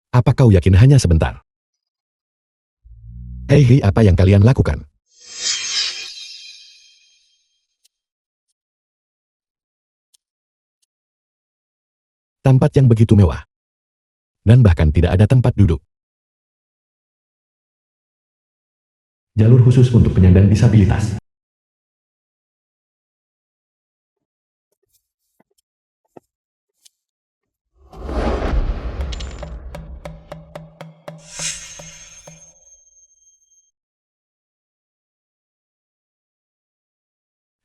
Apa kau yakin hanya sebentar? Hei, apa yang kalian lakukan? Tempat yang begitu mewah. Dan bahkan tidak ada tempat duduk. Jalur khusus untuk penyandang disabilitas.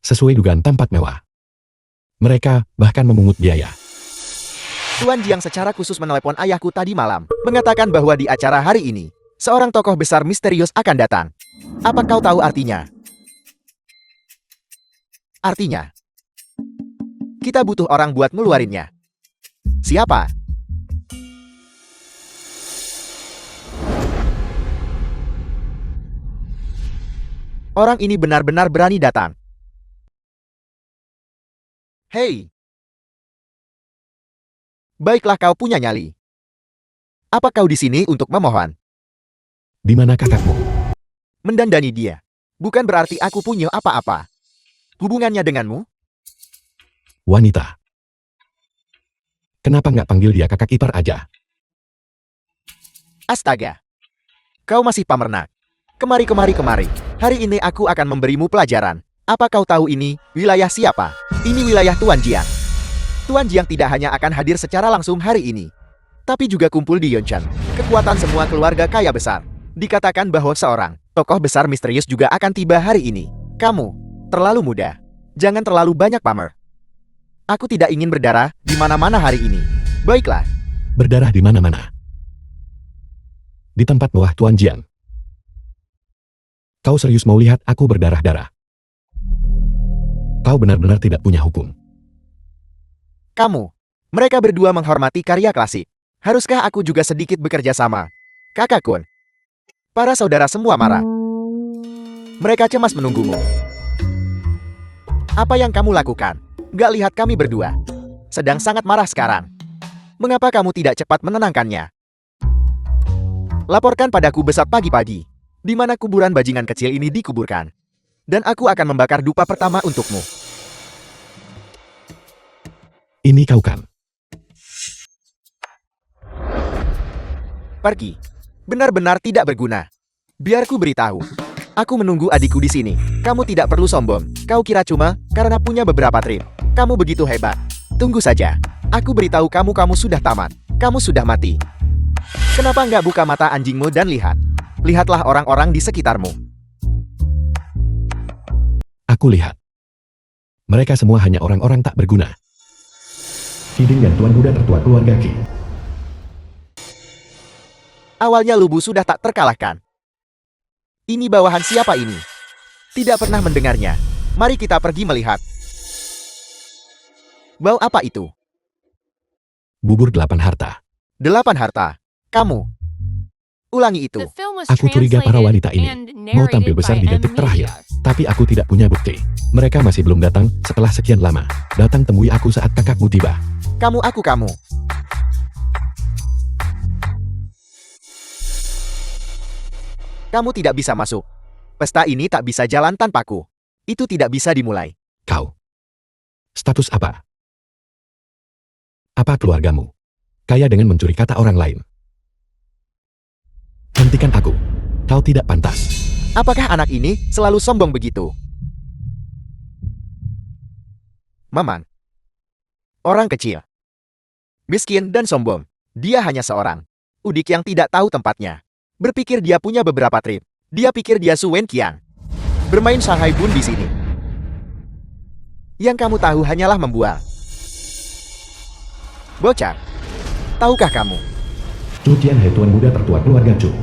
Sesuai dugaan tempat mewah. Mereka bahkan memungut biaya. Tuan Jiang secara khusus menelepon ayahku tadi malam, mengatakan bahwa di acara hari ini, seorang tokoh besar misterius akan datang. Apa kau tahu artinya? Artinya, kita butuh orang buat ngeluarinnya. Siapa? Orang ini benar-benar berani datang. Hei. Baiklah, kau punya nyali. Apa kau di sini untuk memohon? Di mana kakakmu? Mendandani dia. Bukan berarti aku punya apa-apa. Hubungannya denganmu? Wanita. Kenapa nggak panggil dia kakak ipar aja? Astaga. Kau masih pamernak. Kemari. Hari ini aku akan memberimu pelajaran. Apa kau tahu ini wilayah siapa? Ini wilayah Tuan Jiang. Tuan Jiang tidak hanya akan hadir secara langsung hari ini, tapi juga kumpul di Yonchan. Kekuatan semua keluarga kaya besar. Dikatakan bahwa seorang tokoh besar misterius juga akan tiba hari ini. Kamu terlalu muda. Jangan terlalu banyak pamer. Aku tidak ingin berdarah di mana-mana hari ini. Baiklah. Berdarah di mana-mana. Di tempat bawah Tuan Jiang. Kau serius mau lihat aku berdarah-darah? Kau benar-benar tidak punya hukum. Kamu. Mereka berdua menghormati karya klasik. Haruskah aku juga sedikit bekerja sama? Kakak Kun. Para saudara semua marah. Mereka cemas menunggumu. Apa yang kamu lakukan? Gak lihat kami berdua sedang sangat marah sekarang. Mengapa kamu tidak cepat menenangkannya? Laporkan padaku besok pagi-pagi, di mana kuburan bajingan kecil ini dikuburkan. Dan aku akan membakar dupa pertama untukmu. Ini kau kan? Pergi. Benar-benar tidak berguna. Biar ku beritahu. Aku menunggu adikku di sini. Kamu tidak perlu sombong. Kau kira cuma karena punya beberapa trip. Kamu begitu hebat. Tunggu saja. Aku beritahu kamu sudah tamat. Kamu sudah mati. Kenapa nggak buka mata anjingmu dan lihat? Lihatlah orang-orang di sekitarmu. Aku lihat. Mereka semua hanya orang-orang tak berguna. Kiding dan Tuan Muda tertua keluarga Qi. Awalnya Lubu sudah tak terkalahkan. Ini bawahan siapa ini? Tidak pernah mendengarnya. Mari kita pergi melihat. Bau apa itu? Bubur 8 harta. 8 harta. Kamu. Ulangi itu. The film was Aku curiga para wanita ini translated and mau tampil narrated besar by di detik terakhir. Amnesia. Tapi aku tidak punya bukti. Mereka masih belum datang setelah sekian lama. Datang temui aku saat kakakmu tiba. Kamu. Kamu tidak bisa masuk. Pesta ini tak bisa jalan tanpaku. Itu tidak bisa dimulai. Kau. Status apa? Apa keluargamu? Kaya dengan mencuri kata orang lain. Hentikan aku. Kau tidak pantas. Apakah anak ini selalu sombong begitu? Mamang. Orang kecil. Miskin dan sombong. Dia hanya seorang udik yang tidak tahu tempatnya. Berpikir dia punya beberapa trip. Dia pikir dia Su Wen Qiang. Bermain Shanghai Bun di sini. Yang kamu tahu hanyalah membual. Bocah. Tahukah kamu? Chu Tianhe Tuan Muda tertua keluarga Chu.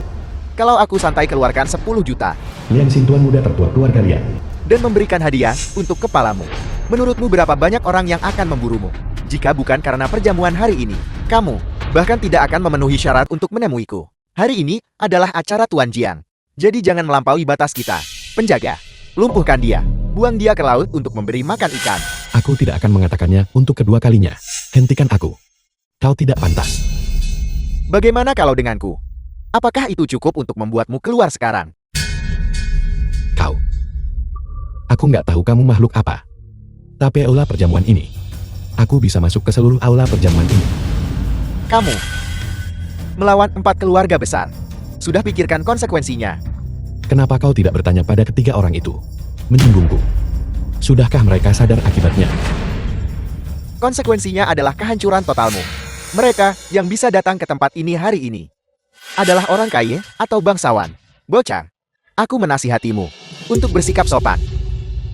Kalau aku santai keluarkan 10 juta. Lian Xin Tuan Muda tertua keluarga Lian. Dan memberikan hadiah untuk kepalamu. Menurutmu berapa banyak orang yang akan memburumu? Jika bukan karena perjamuan hari ini, kamu bahkan tidak akan memenuhi syarat untuk menemuiku. Hari ini adalah acara Tuan Jiang. Jadi jangan melampaui batas kita. Penjaga, lumpuhkan dia. Buang dia ke laut untuk memberi makan ikan. Aku tidak akan mengatakannya untuk kedua kalinya. Hentikan aku. Kau tidak pantas. Bagaimana kalau denganku? Apakah itu cukup untuk membuatmu keluar sekarang? Kau. Aku nggak tahu kamu makhluk apa. Tapi aula perjamuan ini. Aku bisa masuk ke seluruh aula perjamuan ini. Kamu melawan 4 keluarga besar. Sudah pikirkan konsekuensinya. Kenapa kau tidak bertanya pada ketiga orang itu? Menyinggungku. Sudahkah mereka sadar akibatnya? Konsekuensinya adalah kehancuran totalmu. Mereka yang bisa datang ke tempat ini hari ini adalah orang kaya atau bangsawan. Bocah, aku menasihatimu untuk bersikap sopan.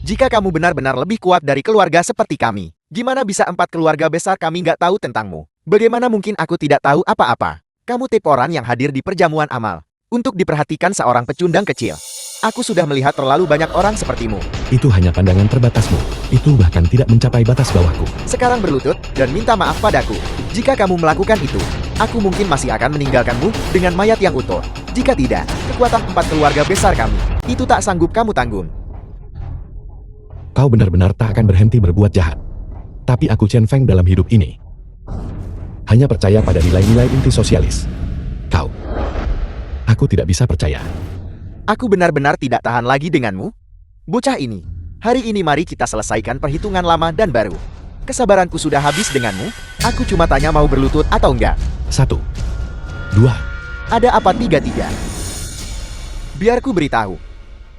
Jika kamu benar-benar lebih kuat dari keluarga seperti kami, gimana bisa 4 keluarga besar kami nggak tahu tentangmu? Bagaimana mungkin aku tidak tahu apa-apa? Kamu tipe orang yang hadir di perjamuan amal untuk diperhatikan seorang pecundang kecil. Aku sudah melihat terlalu banyak orang sepertimu. Itu hanya pandangan terbatasmu. Itu bahkan tidak mencapai batas bawahku. Sekarang berlutut dan minta maaf padaku. Jika kamu melakukan itu, aku mungkin masih akan meninggalkanmu dengan mayat yang utuh. Jika tidak, kekuatan 4 keluarga besar kami, itu tak sanggup kamu tanggung. Kau benar-benar tak akan berhenti berbuat jahat. Tapi aku Chen Feng dalam hidup ini hanya percaya pada nilai-nilai inti sosialis. Kau. Aku tidak bisa percaya. Aku benar-benar tidak tahan lagi denganmu. Bocah ini. Hari ini mari kita selesaikan perhitungan lama dan baru. Kesabaranku sudah habis denganmu. Aku cuma tanya mau berlutut atau enggak. 1, 2. Ada apa 3-3? Biar ku beritahu.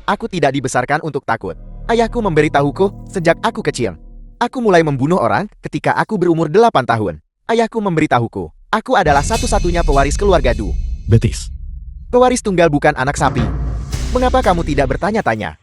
Aku tidak dibesarkan untuk takut. Ayahku memberitahuku sejak aku kecil. Aku mulai membunuh orang ketika aku berumur 8 tahun. Ayahku memberitahuku, aku adalah satu-satunya pewaris keluarga Du. Betis. Pewaris tunggal bukan anak sapi. Mengapa kamu tidak bertanya-tanya?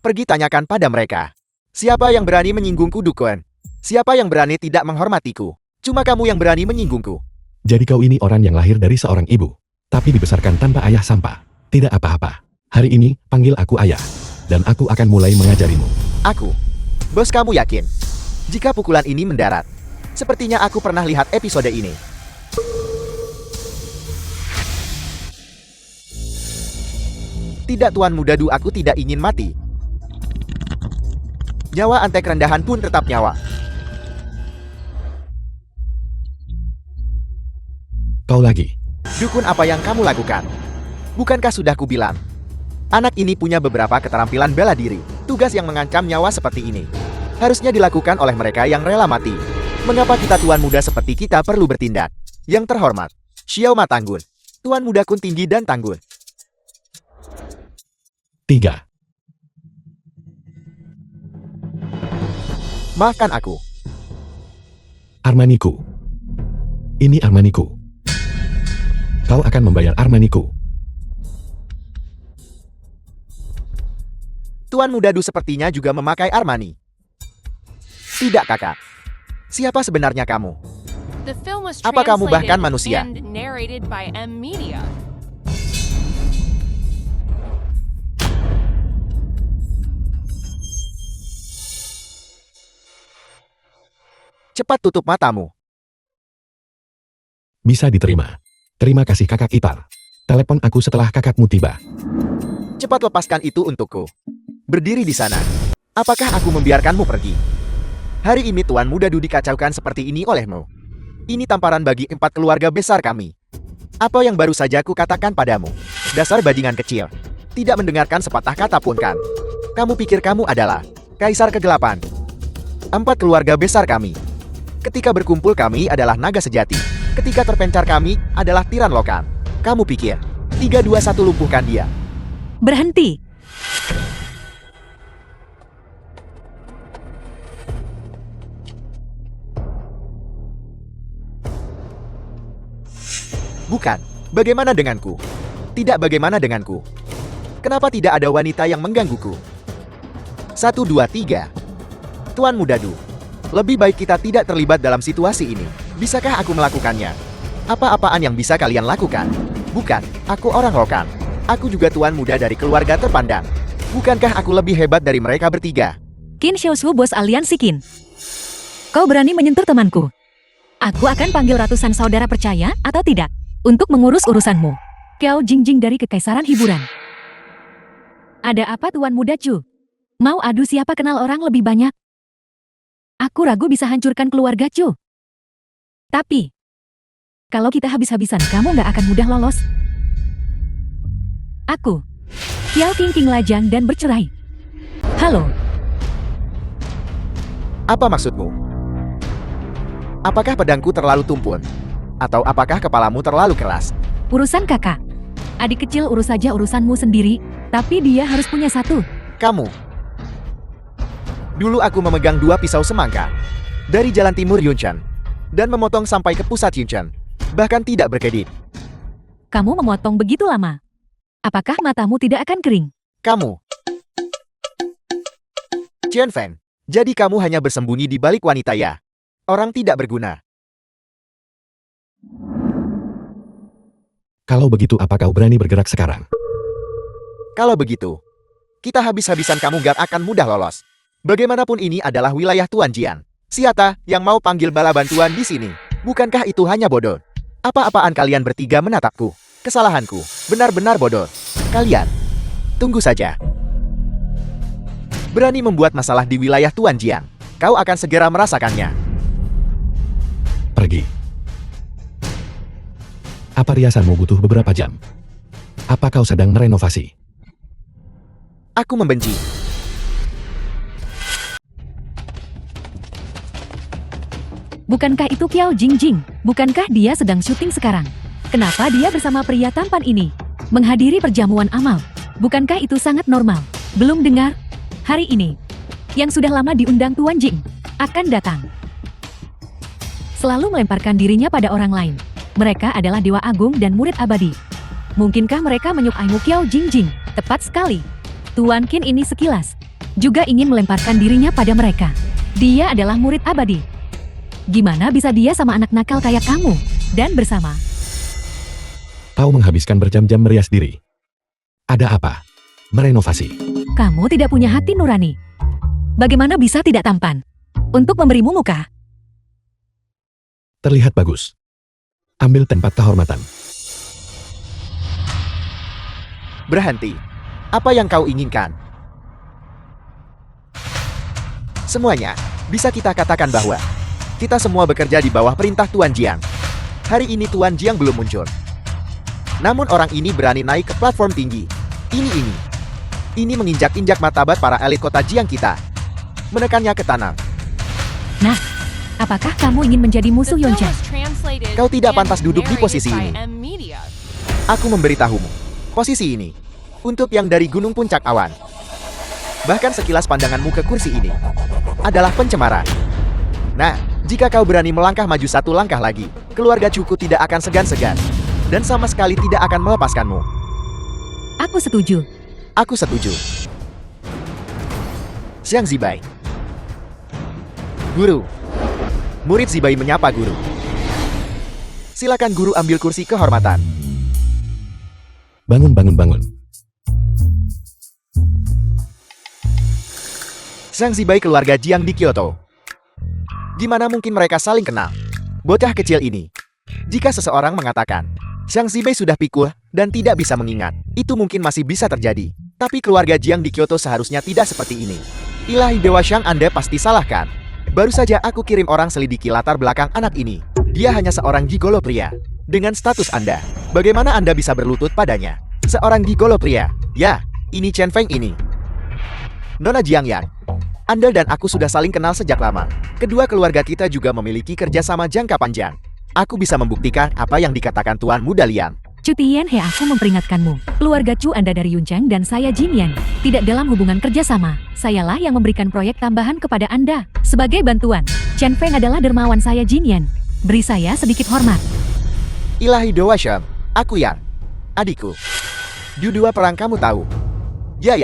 Pergi tanyakan pada mereka. Siapa yang berani menyinggungku Dukun? Siapa yang berani tidak menghormatiku? Cuma kamu yang berani menyinggungku. Jadi kau ini orang yang lahir dari seorang ibu, tapi dibesarkan tanpa ayah sampah. Tidak apa-apa. Hari ini, panggil aku ayah. Dan aku akan mulai mengajarimu. Aku. Bos kamu yakin? Jika pukulan ini mendarat. Sepertinya aku pernah lihat episode ini. Tidak Tuan Muda Du, aku tidak ingin mati. Nyawa antek rendahan pun tetap nyawa. Kau lagi. Dukun, apa yang kamu lakukan? Bukankah sudah kubilang? Anak ini punya beberapa keterampilan bela diri. Tugas yang mengancam nyawa seperti ini harusnya dilakukan oleh mereka yang rela mati. Mengapa kita Tuan Muda seperti kita perlu bertindak? Yang terhormat, Xiao Ma Tanggun. Tuan Muda Kun tinggi dan tanggun. 3. Maafkan aku. Armaniku. Ini Armaniku. Kau akan membayar Armaniku. Tuan Muda Du sepertinya juga memakai Armani. Tidak, kakak. Siapa sebenarnya kamu? The film was Apa kamu bahkan translated manusia? and narrated by M Media. Cepat tutup matamu. Bisa diterima. Terima kasih kakak ipar. Telepon aku setelah kakakmu tiba. Cepat lepaskan itu untukku. Berdiri di sana. Apakah aku membiarkanmu pergi? Hari ini Tuan Muda Du dikacaukan seperti ini olehmu. Ini tamparan bagi 4 keluarga besar kami. Apa yang baru saja ku katakan padamu? Dasar bajingan kecil. Tidak mendengarkan sepatah kata pun kan? Kamu pikir kamu adalah Kaisar Kegelapan? 4 keluarga besar kami. Ketika berkumpul kami adalah naga sejati. Ketika terpencar kami adalah tiran lokan. Kamu pikir 3, 2, 1 lumpuhkan dia. Berhenti. Bukan. Bagaimana denganku? Tidak bagaimana denganku. Kenapa tidak ada wanita yang menggangguku? 1, 2, 3. Tuan Muda Du. Lebih baik kita tidak terlibat dalam situasi ini. Bisakah aku melakukannya? Apa-apaan yang bisa kalian lakukan? Bukan, aku orang Rokan. Aku juga Tuan Muda dari keluarga terpandang. Bukankah aku lebih hebat dari mereka bertiga? Qin Xiaoshu, bos aliansi Qin. Kau berani menyentuh temanku? Aku akan panggil ratusan saudara percaya atau tidak untuk mengurus urusanmu. Kiao Jingjing dari Kekaisaran Hiburan. Ada apa Tuan Muda Chu? Mau adu siapa kenal orang lebih banyak? Aku ragu bisa hancurkan keluarga Chu. Tapi, kalau kita habis-habisan kamu nggak akan mudah lolos. Aku, Kiao King lajang dan bercerai. Halo, Apa maksudmu? Apakah pedangku terlalu tumpul? Atau apakah kepalamu terlalu keras? urusan kakak. Adik kecil urus saja urusanmu sendiri, tapi dia harus punya satu. Kamu. Dulu aku memegang 2 pisau semangka dari jalan timur Yunchen dan memotong sampai ke pusat Yunchen. Bahkan tidak berkedip. Kamu memotong begitu lama. Apakah matamu tidak akan kering? Kamu. Chen Feng. Jadi kamu hanya bersembunyi di balik wanita ya? Orang tidak berguna. Kalau begitu apa kau berani bergerak sekarang? Kalau begitu, kita habis-habisan kamu gak akan mudah lolos. Bagaimanapun ini adalah wilayah Tuan Jian. Siapa yang mau panggil bala bantuan di sini? Bukankah itu hanya bodoh? Apa-apaan kalian bertiga menatapku? Kesalahanku, benar-benar bodoh. Kalian, tunggu saja. Berani membuat masalah di wilayah Tuan Jian. Kau akan segera merasakannya. Pergi. Apa riasanmu butuh beberapa jam? Apa kau sedang merenovasi? Aku membenci. Bukankah itu Kiao Jingjing? Bukankah dia sedang syuting sekarang? Kenapa dia bersama pria tampan ini? Menghadiri perjamuan amal. Bukankah itu sangat normal? Belum dengar? Hari ini, yang sudah lama diundang Tuan Jing, akan datang. Selalu melemparkan dirinya pada orang lain. Mereka adalah Dewa Agung dan murid abadi. Mungkinkah mereka menyukaimu Kiao Jingjing? Tepat sekali. Tuan Qin ini sekilas juga ingin melemparkan dirinya pada mereka. Dia adalah murid abadi. Gimana bisa dia sama anak nakal kayak kamu? Dan bersama. Kau menghabiskan berjam-jam merias diri. Ada apa? Merenovasi. Kamu tidak punya hati nurani. Bagaimana bisa tidak tampan? Untuk memberimu muka. Terlihat bagus. Ambil tempat kehormatan. Berhenti. Apa yang kau inginkan? Semuanya, bisa kita katakan bahwa kita semua bekerja di bawah perintah Tuan Jiang. Hari ini Tuan Jiang belum muncul. Namun orang ini berani naik ke platform tinggi. Ini menginjak-injak martabat para elit kota Jiang kita. Menekannya ke tanah. Nah, apakah kamu ingin menjadi musuh The film Yoncheng? was translated Kau tidak and pantas duduk di narrated posisi by ini. M-Media. Aku memberitahumu, posisi ini untuk yang dari Gunung Puncak Awan. Bahkan sekilas pandanganmu ke kursi ini adalah pencemaran. Nah, jika kau berani melangkah maju satu langkah lagi, keluarga Cuku tidak akan segan-segan dan sama sekali tidak akan melepaskanmu. Aku setuju. Aku setuju. Xiang Zibai. Guru. Murid Zibai menyapa guru. Silakan guru ambil kursi kehormatan. Bangun, bangun, bangun. Xiang Zibai keluarga Jiang di Kyoto. Gimana mungkin mereka saling kenal? Bocah kecil ini. Jika seseorang mengatakan, Xiang Zibai sudah pikul dan tidak bisa mengingat, itu mungkin masih bisa terjadi. Tapi keluarga Jiang di Kyoto seharusnya tidak seperti ini. Ilahi Dewa Xiang, Anda pasti salahkan. Baru saja aku kirim orang selidiki latar belakang anak ini. Dia hanya seorang gigolo pria. Dengan status Anda, bagaimana Anda bisa berlutut padanya? Seorang gigolo pria. Ya, ini Chen Feng ini. Nona Jiang Yang. Anda dan aku sudah saling kenal sejak lama. Kedua keluarga kita juga memiliki kerjasama jangka panjang. Aku bisa membuktikan apa yang dikatakan Tuan Muda Liang. Cu Tianhe, aku memperingatkanmu. Keluarga Cu Anda dari Yuncheng dan saya Jin Yan tidak dalam hubungan kerjasama. Sayalah yang memberikan proyek tambahan kepada Anda. Sebagai bantuan, Chen Feng adalah dermawan saya Jin Yan. Beri saya sedikit hormat. Ilahi Dewa Xiang, aku Yang. Adikku. Di dua perang kamu tahu. Ya,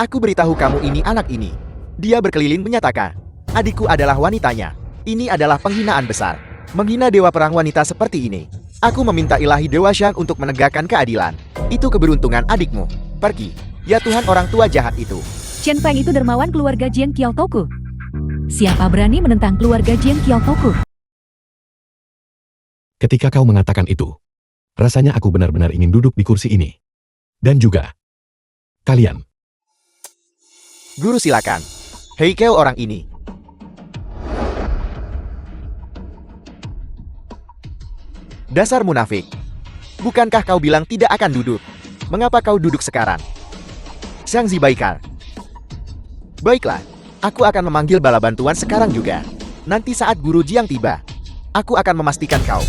aku beritahu kamu ini anak ini. Dia berkeliling menyatakan, adikku adalah wanitanya. Ini adalah penghinaan besar. Menghina dewa perang wanita seperti ini. Aku meminta Ilahi Dewa Xiang untuk menegakkan keadilan. Itu keberuntungan adikmu. Pergi. Ya Tuhan, orang tua jahat itu. Chen Feng itu dermawan keluarga Jiang Qiaotoku. Siapa berani menentang keluarga Jiang Qiaotoku? Ketika kau mengatakan itu, rasanya aku benar-benar ingin duduk di kursi ini. Dan juga kalian. Guru silakan. Hei kau orang ini. Dasar munafik. Bukankah kau bilang tidak akan duduk? Mengapa kau duduk sekarang? Xiang Zibaikal. Baiklah, aku akan memanggil bala bantuan sekarang juga. Nanti saat Guru Jiang tiba, aku akan memastikan kau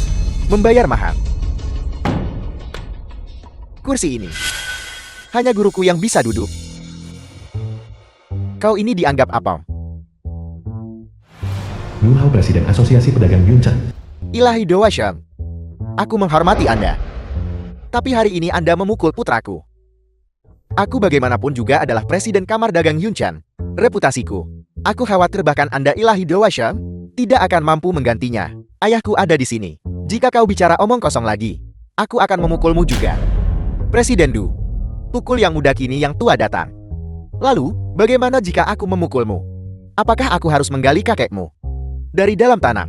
membayar mahal. Kursi ini hanya guruku yang bisa duduk. Kau ini dianggap apa? Mu Hao, Presiden Asosiasi Pedagang Yuncheng. Ilahi Dewa Xiang, aku menghormati Anda. Tapi hari ini Anda memukul putraku. Aku bagaimanapun juga adalah Presiden Kamar Dagang Yuncheng. Reputasiku. Aku khawatir bahkan Anda Ilahi Dewa Xiang tidak akan mampu menggantinya. Ayahku ada di sini. Jika kau bicara omong kosong lagi, aku akan memukulmu juga. Presiden Du, pukul yang muda kini yang tua datang. Lalu, bagaimana jika aku memukulmu? Apakah aku harus menggali kakekmu dari dalam tanah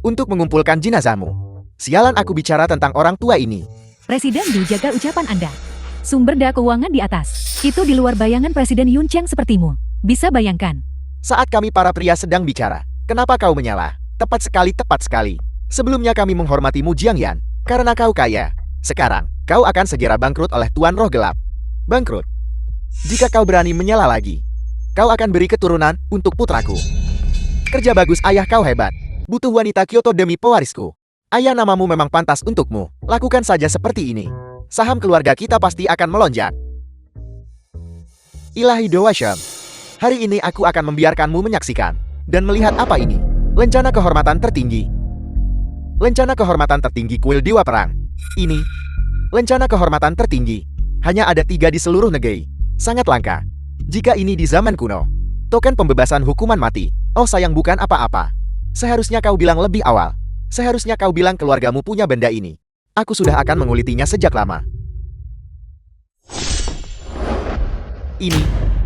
untuk mengumpulkan jenazahmu? Sialan, aku bicara tentang orang tua ini. Presiden Du, jaga ucapan Anda. Sumber daya keuangan di atas. Itu di luar bayangan Presiden Yuncheng sepertimu. Bisa bayangkan. Saat kami para pria sedang bicara, kenapa kau menyalah? Tepat sekali, tepat sekali. Sebelumnya kami menghormatimu Jiang Yan, karena kau kaya. Sekarang, kau akan segera bangkrut oleh Tuan Roh Gelap. Bangkrut. Jika kau berani menyala lagi, kau akan beri keturunan untuk putraku. Kerja bagus ayah, kau hebat. Butuh wanita Kyoto demi pewarisku. Ayah, namamu memang pantas untukmu. Lakukan saja seperti ini. Saham keluarga kita pasti akan melonjak. Ilahi Dewa Xiang, hari ini aku akan membiarkanmu menyaksikan dan melihat apa ini. Lencana kehormatan tertinggi. Lencana kehormatan tertinggi kuil Dewa Perang. Ini lencana kehormatan tertinggi. Hanya ada 3 di seluruh negeri. Sangat langka. Jika ini di zaman kuno. Token pembebasan hukuman mati. Oh sayang, bukan apa-apa. Seharusnya kau bilang lebih awal. Seharusnya kau bilang keluargamu punya benda ini. Aku sudah akan mengulitinya sejak lama. Ini.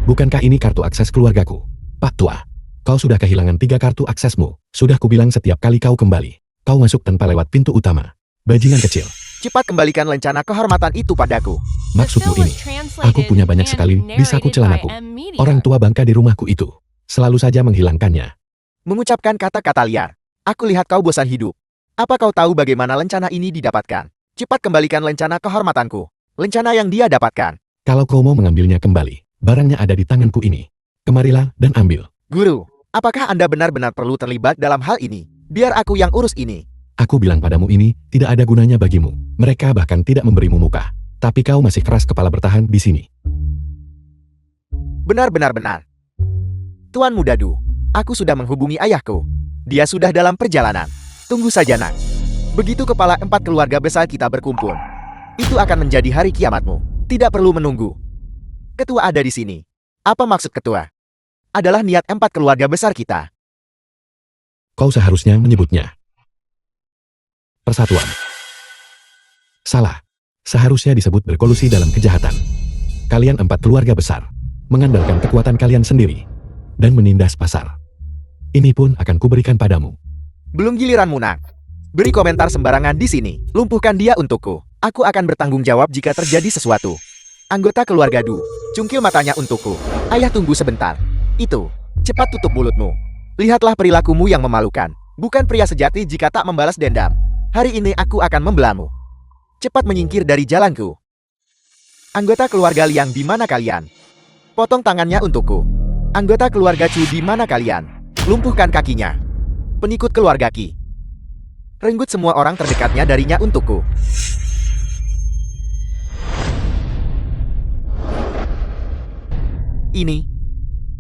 Bukankah ini kartu akses keluargaku? Pak Tua, kau sudah kehilangan 3 kartu aksesmu. Sudah kubilang setiap kali kau kembali, kau masuk tanpa lewat pintu utama. Bajingan kecil. Cepat kembalikan lencana kehormatan itu padaku. The Maksudmu film was ini, translated aku punya banyak and sekali di saku narrated by celanaku. M-Media. Orang tua bangka di rumahku itu selalu saja menghilangkannya. Mengucapkan kata-kata liar. Aku lihat kau bosan hidup. Apa kau tahu bagaimana lencana ini didapatkan? Cepat kembalikan lencana kehormatanku. Lencana yang dia dapatkan. Kalau kau mau mengambilnya kembali, barangnya ada di tanganku ini. Kemarilah dan ambil. Guru, apakah Anda benar-benar perlu terlibat dalam hal ini? Biar aku yang urus ini. Aku bilang padamu ini tidak ada gunanya bagimu. Mereka bahkan tidak memberimu muka. Tapi kau masih keras kepala bertahan di sini. Benar-benar. Tuan Muda Du, aku sudah menghubungi ayahku. Dia sudah dalam perjalanan. Tunggu saja, nak. Begitu kepala 4 keluarga besar kita berkumpul, itu akan menjadi hari kiamatmu. Tidak perlu menunggu. Ketua ada di sini. Apa maksud ketua? Adalah niat 4 keluarga besar kita. Kau seharusnya menyebutnya persatuan. Salah. Seharusnya disebut berkolusi dalam kejahatan. Kalian 4 keluarga besar mengandalkan kekuatan kalian sendiri dan menindas pasar. Ini pun akan kuberikan padamu. Belum giliranmu, nak. Beri komentar sembarangan di sini. Lumpuhkan dia untukku. Aku akan bertanggung jawab jika terjadi sesuatu. Anggota keluarga Du, cungkil matanya untukku. Ayah tunggu sebentar. Itu, cepat tutup mulutmu. Lihatlah perilakumu yang memalukan. Bukan pria sejati jika tak membalas dendam. Hari ini aku akan membelamu. Cepat menyingkir dari jalanku. Anggota keluarga Liang, di mana kalian? Potong tangannya untukku. Anggota keluarga Chu, di mana kalian? Lumpuhkan kakinya. Pengikut keluarga Qi, renggut semua orang terdekatnya darinya untukku. Ini,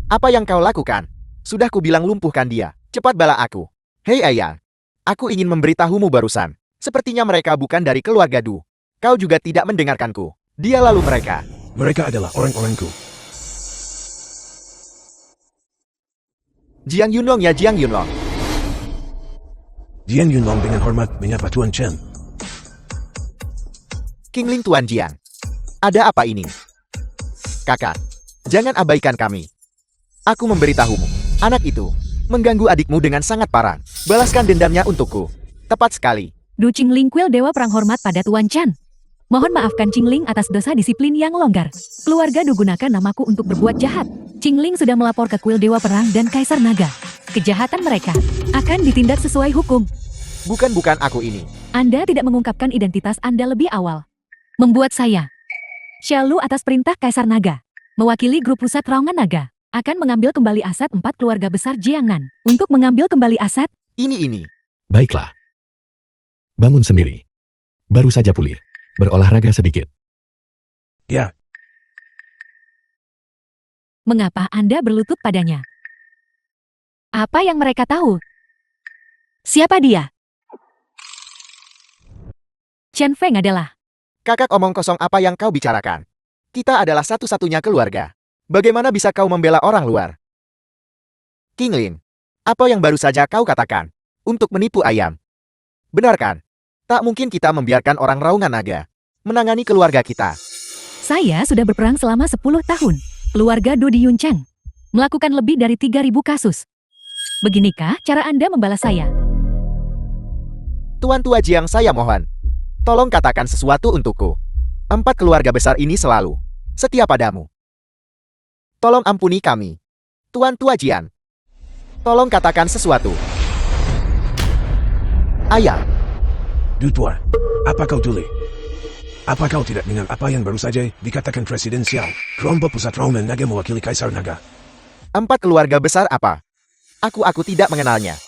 apa yang kau lakukan? Sudah kubilang lumpuhkan dia. Cepat bala aku. Hei ayah, aku ingin memberitahumu barusan. Sepertinya mereka bukan dari keluarga Du. Kau juga tidak mendengarkanku. Dia lalu mereka. Mereka adalah orang-orangku. Jiang Yunlong, ya Jiang Yunlong. Jian Yunlong dengan hormat menyapa Tuan Chen. Qingling Tuan Jiang. Ada apa ini? Kakak, jangan abaikan kami. Aku memberitahumu, anak itu mengganggu adikmu dengan sangat parah. Balaskan dendamnya untukku. Tepat sekali. Du Qingling Kuil Dewa Perang hormat pada Tuan Chan. Mohon maafkan Qingling atas dosa disiplin yang longgar. Keluarga Du gunakan namaku untuk berbuat jahat. Qingling sudah melapor ke Kuil Dewa Perang dan Kaisar Naga. Kejahatan mereka akan ditindak sesuai hukum. Bukan aku ini. Anda tidak mengungkapkan identitas Anda lebih awal. Membuat saya, Xiaolu atas perintah Kaisar Naga, mewakili grup pusat Raungan Naga, akan mengambil kembali aset 4 keluarga besar Jiangnan. Untuk mengambil kembali aset, Ini. Baiklah. Bangun sendiri. Baru saja pulih. Berolahraga sedikit. Ya, mengapa Anda berlutut padanya? Apa yang mereka tahu? Siapa dia? Chen Feng adalah Kakak, omong kosong apa yang kau bicarakan? Kita adalah satu-satunya keluarga. Bagaimana bisa kau membela orang luar? Qingling, apa yang baru saja kau katakan? Untuk menipu ayam. Benar kan? Tak mungkin kita membiarkan orang Raungan Naga menangani keluarga kita. Saya sudah berperang selama 10 tahun. Keluarga Du di Yuncheng melakukan lebih dari 3.000 kasus. Beginikah cara Anda membalas saya? Tuan Tua Jiang, saya mohon. Tolong katakan sesuatu untukku. 4 keluarga besar ini selalu setia padamu. Tolong ampuni kami. Tuan Tua Jian. Tolong katakan sesuatu. Ayah, Du Tua, apa kau tuli? Apa kau tidak dengar apa yang baru saja dikatakan Presiden Xiao? Kelompok pusat Raungan Naga mewakili Kaisar Naga. 4 keluarga besar apa? Aku tidak mengenalnya.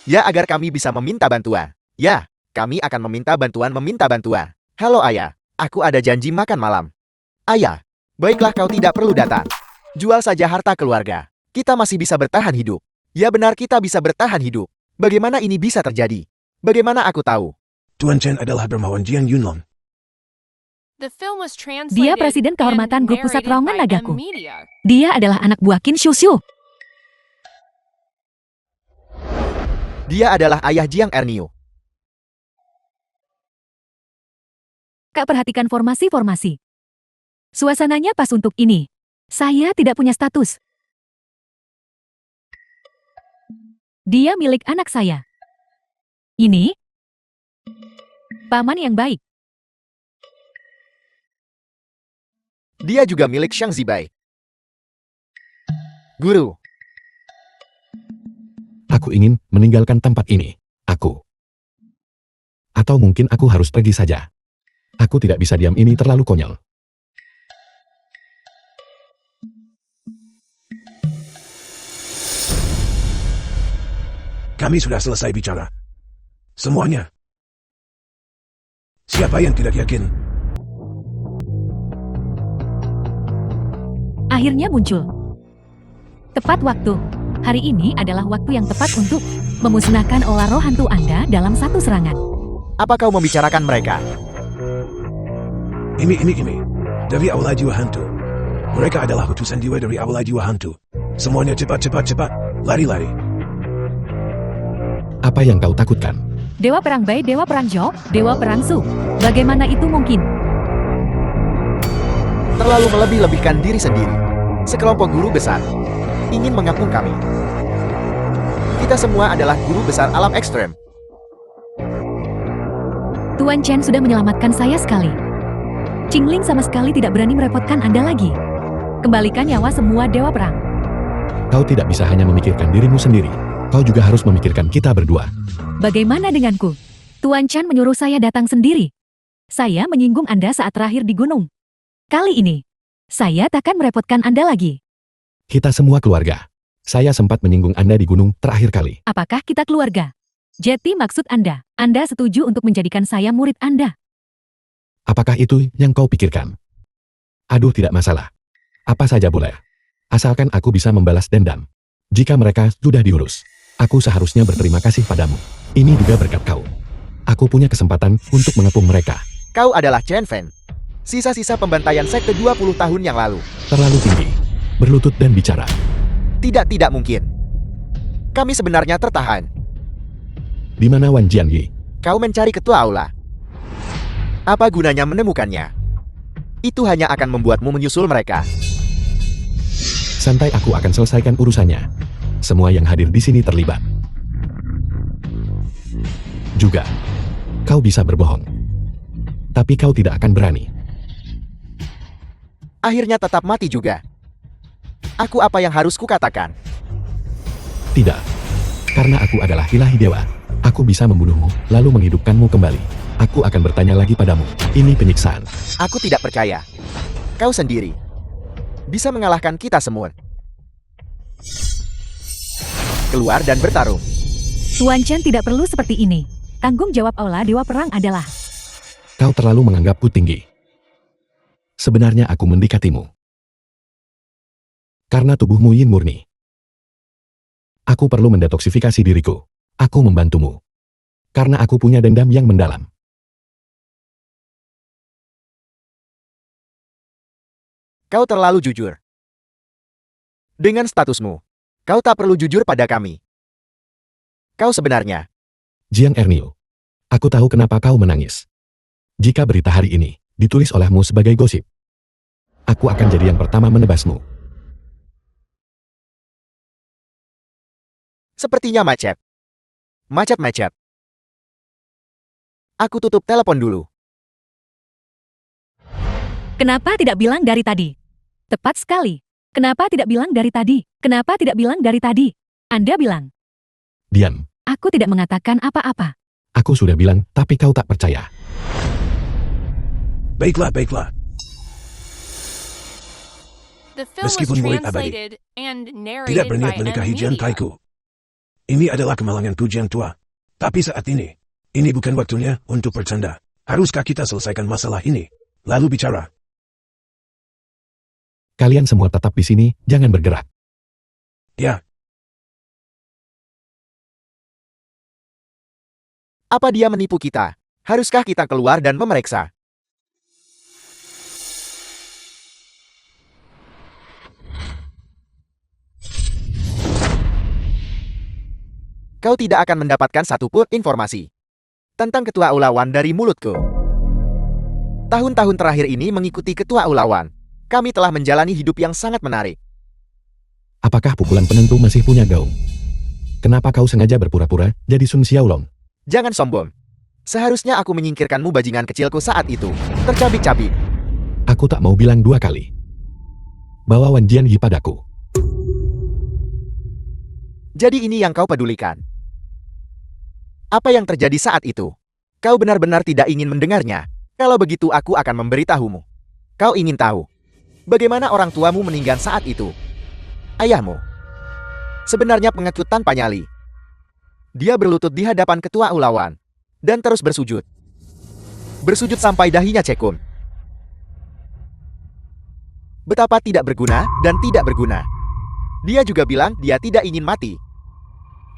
Ya, agar kami bisa meminta bantuan. Ya, kami akan meminta bantuan. Halo ayah, aku ada janji makan malam. Ayah, baiklah, kau tidak perlu datang. Jual saja harta keluarga. Kita masih bisa bertahan hidup. Ya benar, kita bisa bertahan hidup. Bagaimana ini bisa terjadi? Bagaimana aku tahu? Tuan Chen adalah dermawan Jian Yunlong. The film was translated Dia presiden kehormatan and grup pusat narrated Raungan by Nagaku. M-Media. Dia adalah anak buah Qin Xiu. Dia adalah ayah Jiang Erniu. Kak, perhatikan formasi-formasi. Suasananya pas untuk ini. Saya tidak punya status. Dia milik anak saya. Ini paman yang baik. Dia juga milik Xiang Zibai. Guru, Aku ingin meninggalkan tempat ini. Aku. Atau mungkin aku harus pergi saja. Aku tidak bisa diam, ini terlalu konyol. Kami sudah selesai bicara. Semuanya. Siapa yang tidak yakin? Akhirnya muncul. Tepat waktu. Hari ini adalah waktu yang tepat untuk memusnahkan olah roh hantu Anda dalam satu serangan. apa kau membicarakan mereka? Ini. Dari aula jiwa hantu. Mereka adalah utusan dewa dari aula jiwa hantu. Semuanya cepat. Lari. Apa yang kau takutkan? Dewa Perang Bai, Dewa Perang Jo, Dewa Perang Su. Bagaimana itu mungkin? Terlalu melebih-lebihkan diri sendiri. Sekelompok guru besar ingin mengepung kami. Kita semua adalah guru besar alam ekstrem. Tuan Chen sudah menyelamatkan saya sekali. Qingling sama sekali tidak berani merepotkan Anda lagi. Kembalikan nyawa semua Dewa Perang. Kau tidak bisa hanya memikirkan dirimu sendiri. Kau juga harus memikirkan kita berdua. Bagaimana denganku? Tuan Chen menyuruh saya datang sendiri. Saya menyinggung Anda saat terakhir di gunung. Kali ini, saya takkan merepotkan Anda lagi. Kita semua keluarga. Saya sempat menyinggung Anda di gunung terakhir kali. Apakah kita keluarga? Jeti maksud Anda setuju untuk menjadikan saya murid Anda. Apakah itu yang kau pikirkan? Aduh, tidak masalah. Apa saja boleh. Asalkan aku bisa membalas dendam. Jika mereka sudah diurus, aku seharusnya berterima kasih padamu. Ini juga berkat kau. Aku punya kesempatan untuk mengepung mereka. Kau adalah Chen Fen. Sisa-sisa pembantaian sekte 20 tahun yang lalu. Terlalu tinggi. Berlutut dan bicara. Tidak mungkin. Kami sebenarnya tertahan. Di mana Wan Jianyi? Kau mencari ketua aula. Apa gunanya menemukannya? Itu hanya akan membuatmu menyusul mereka. Santai, aku akan selesaikan urusannya. Semua yang hadir di sini terlibat. Juga, kau bisa berbohong. Tapi kau tidak akan berani. Akhirnya tetap mati juga. Aku apa yang harus kukatakan? Tidak. Karena aku adalah ilahi dewa. Aku bisa membunuhmu, lalu menghidupkanmu kembali. Aku akan bertanya lagi padamu. Ini penyiksaan. Aku tidak percaya. Kau sendiri bisa mengalahkan kita semua. Keluar dan bertarung. Tuan Chen tidak perlu seperti ini. Tanggung jawab aula Dewa Perang adalah... Kau terlalu menganggapku tinggi. Sebenarnya aku mendekatimu. Karena tubuhmu yin murni. Aku perlu mendetoksifikasi diriku. Aku membantumu. Karena aku punya dendam yang mendalam. Kau terlalu jujur. Dengan statusmu, kau tak perlu jujur pada kami. Kau sebenarnya... Jiang Ernio. Aku tahu kenapa kau menangis. Jika berita hari ini ditulis olehmu sebagai gosip, aku akan jadi yang pertama menebasmu. Sepertinya macet. Macet. Aku tutup telepon dulu. Kenapa tidak bilang dari tadi? Tepat sekali. Kenapa tidak bilang dari tadi? Kenapa tidak bilang dari tadi? Anda bilang. Diam. Aku tidak mengatakan apa-apa. Aku sudah bilang, tapi kau tak percaya. Baiklah. The film was Meskipun murid abadi translated and tidak narrated berniat by menikahi Jiang Media. Kaiku. Ini adalah kemalanganku Jiang tua. Tapi saat ini bukan waktunya untuk bercanda. Haruskah kita selesaikan masalah ini, lalu bicara? Kalian semua tetap di sini, jangan bergerak. Ya, Apa dia menipu kita? Haruskah kita keluar dan memeriksa? Kau tidak akan mendapatkan satupun informasi tentang Ketua Aulawan dari mulutku. Tahun-tahun terakhir ini mengikuti Ketua Aulawan, kami telah menjalani hidup yang sangat menarik. Apakah pukulan penentu masih punya gaung? Kenapa kau sengaja berpura-pura jadi Sun Xiaolong? Jangan sombong. Seharusnya aku menyingkirkanmu bajingan kecilku saat itu. Tercabik-cabik. Aku tak mau bilang dua kali. bawa Wan Jianyi padaku. Jadi ini yang kau pedulikan. Apa yang terjadi saat itu? Kau benar-benar tidak ingin mendengarnya. Kalau begitu aku akan memberitahumu. Kau ingin tahu bagaimana orang tuamu meninggal saat itu? Ayahmu sebenarnya pengecut tanpa nyali. Dia berlutut di hadapan ketua Ulawan dan terus bersujud. Bersujud sampai dahinya cekung. Betapa tidak berguna dan tidak berguna. Dia juga bilang dia tidak ingin mati.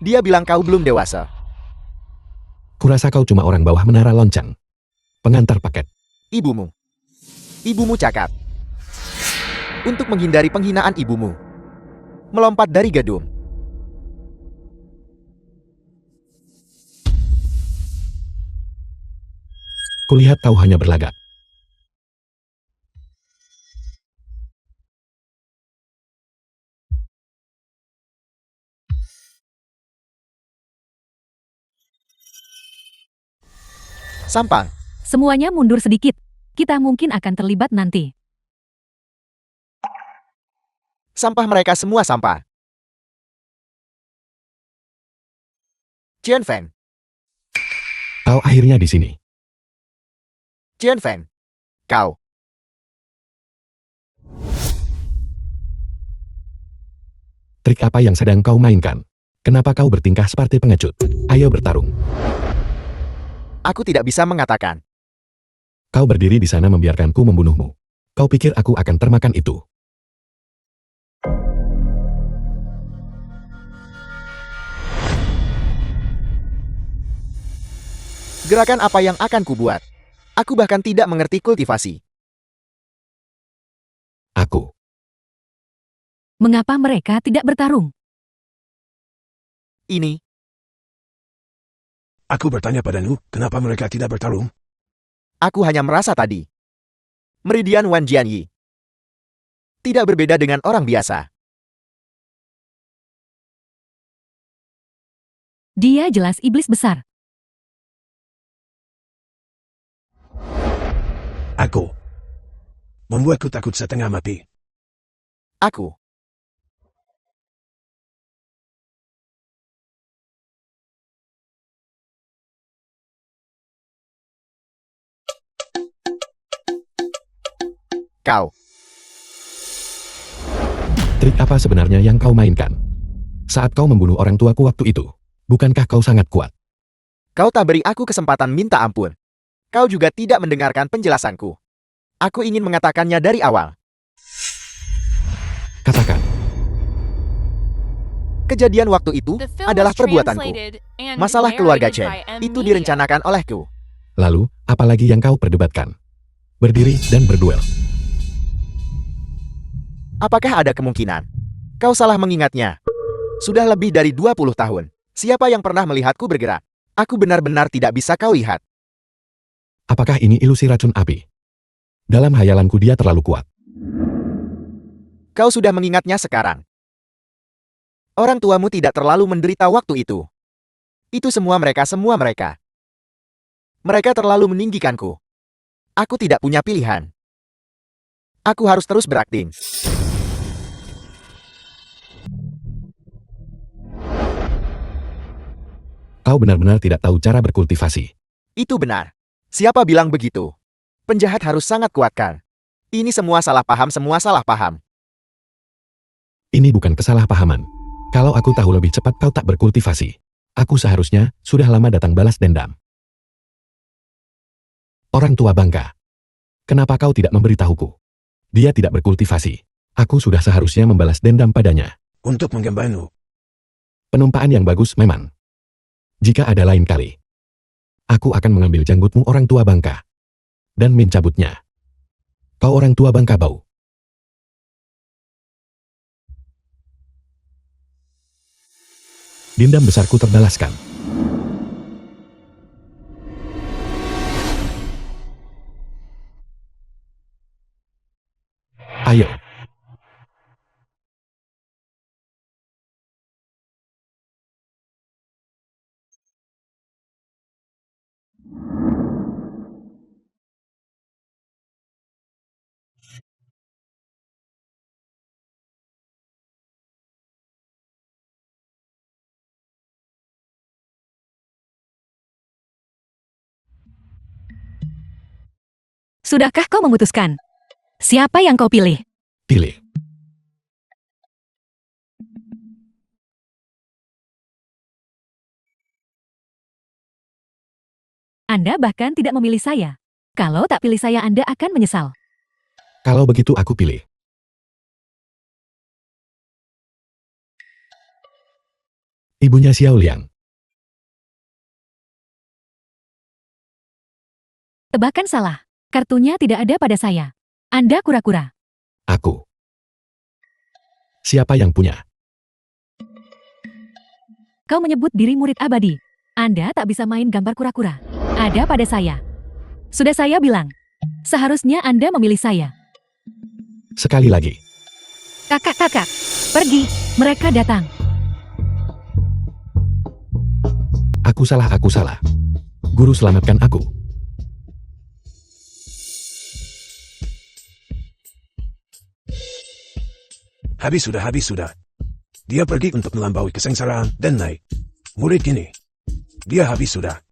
Dia bilang kau belum dewasa. Kurasa kau cuma orang bawah menara lonceng. Pengantar paket. Ibumu. Ibumu cakap. Untuk menghindari penghinaan ibumu. Melompat dari gedung. Kulihat kau hanya berlagak. Sampang. Semuanya mundur sedikit. Kita mungkin akan terlibat nanti. Sampah mereka semua sampah. Qian Feng. Kau akhirnya di sini. Qian Feng. Kau. Trik apa yang sedang kau mainkan? Kenapa kau bertingkah seperti pengecut? Ayo bertarung. Aku tidak bisa mengatakan. Kau berdiri di sana membiarkanku membunuhmu. Kau pikir aku akan termakan itu? Gerakan apa yang akan kubuat? Aku bahkan tidak mengerti kultivasi. Aku. Mengapa mereka tidak bertarung? Ini, Aku bertanya padamu, kenapa mereka tidak bertarung? aku hanya merasa tadi. Meridian Wan Jianyi. Tidak berbeda dengan orang biasa. Dia jelas iblis besar. Aku. Membuatku takut setengah mati. Aku. Kau. Trik apa sebenarnya yang kau mainkan? Saat kau membunuh orang tuaku waktu itu, bukankah kau sangat kuat? Kau tak beri aku kesempatan minta ampun. Kau juga tidak mendengarkan penjelasanku. Aku ingin mengatakannya dari awal. Katakan, Kejadian waktu itu The film adalah was perbuatanku. translated and Masalah keluarga narrated Chen by M. itu Media. direncanakan olehku. lalu, apalagi yang kau perdebatkan? Berdiri dan berduel. Apakah ada kemungkinan? Kau salah mengingatnya. Sudah lebih dari 20 tahun. Siapa yang pernah melihatku bergerak? Aku benar-benar tidak bisa kau lihat. Apakah ini ilusi racun api? Dalam hayalanku dia terlalu kuat. Kau sudah mengingatnya sekarang. Orang tuamu tidak terlalu menderita waktu itu. Itu semua mereka. Mereka terlalu meninggikanku. Aku tidak punya pilihan. Aku harus terus berakting. Kau benar-benar tidak tahu cara berkultivasi. Itu benar. Siapa bilang begitu? Penjahat harus sangat kuatkan. Ini semua salah paham. Ini bukan kesalahpahaman. Kalau aku tahu lebih cepat kau tak berkultivasi, aku seharusnya sudah lama datang balas dendam. Orang tua bangka. Kenapa kau tidak memberitahuku? Dia tidak berkultivasi. Aku sudah seharusnya membalas dendam padanya. Untuk menggembamu. Penumpaan yang bagus memang. Jika ada lain kali, aku akan mengambil janggutmu orang tua bangka dan mencabutnya. Kau orang tua bangka bau. Dendam besarku terbalaskan. Ayo. Sudahkah kau memutuskan? Siapa yang kau pilih? Pilih. Anda bahkan tidak memilih saya. Kalau tak pilih saya, Anda akan menyesal. Kalau begitu aku pilih. Ibunya Xiao Liang. Tebakan salah. Kartunya tidak ada pada saya. Anda kura-kura. Aku. Siapa yang punya? Kau menyebut diri murid abadi. Anda tak bisa main gambar kura-kura. Ada pada saya. Sudah saya bilang. Seharusnya Anda memilih saya. Sekali lagi. Kakak-kakak. Pergi. Mereka datang. Aku salah, aku salah. Guru selamatkan aku. Habis sudah. Dia pergi untuk melampaui kesengsaraan dan naik. Murid kini. Dia habis sudah.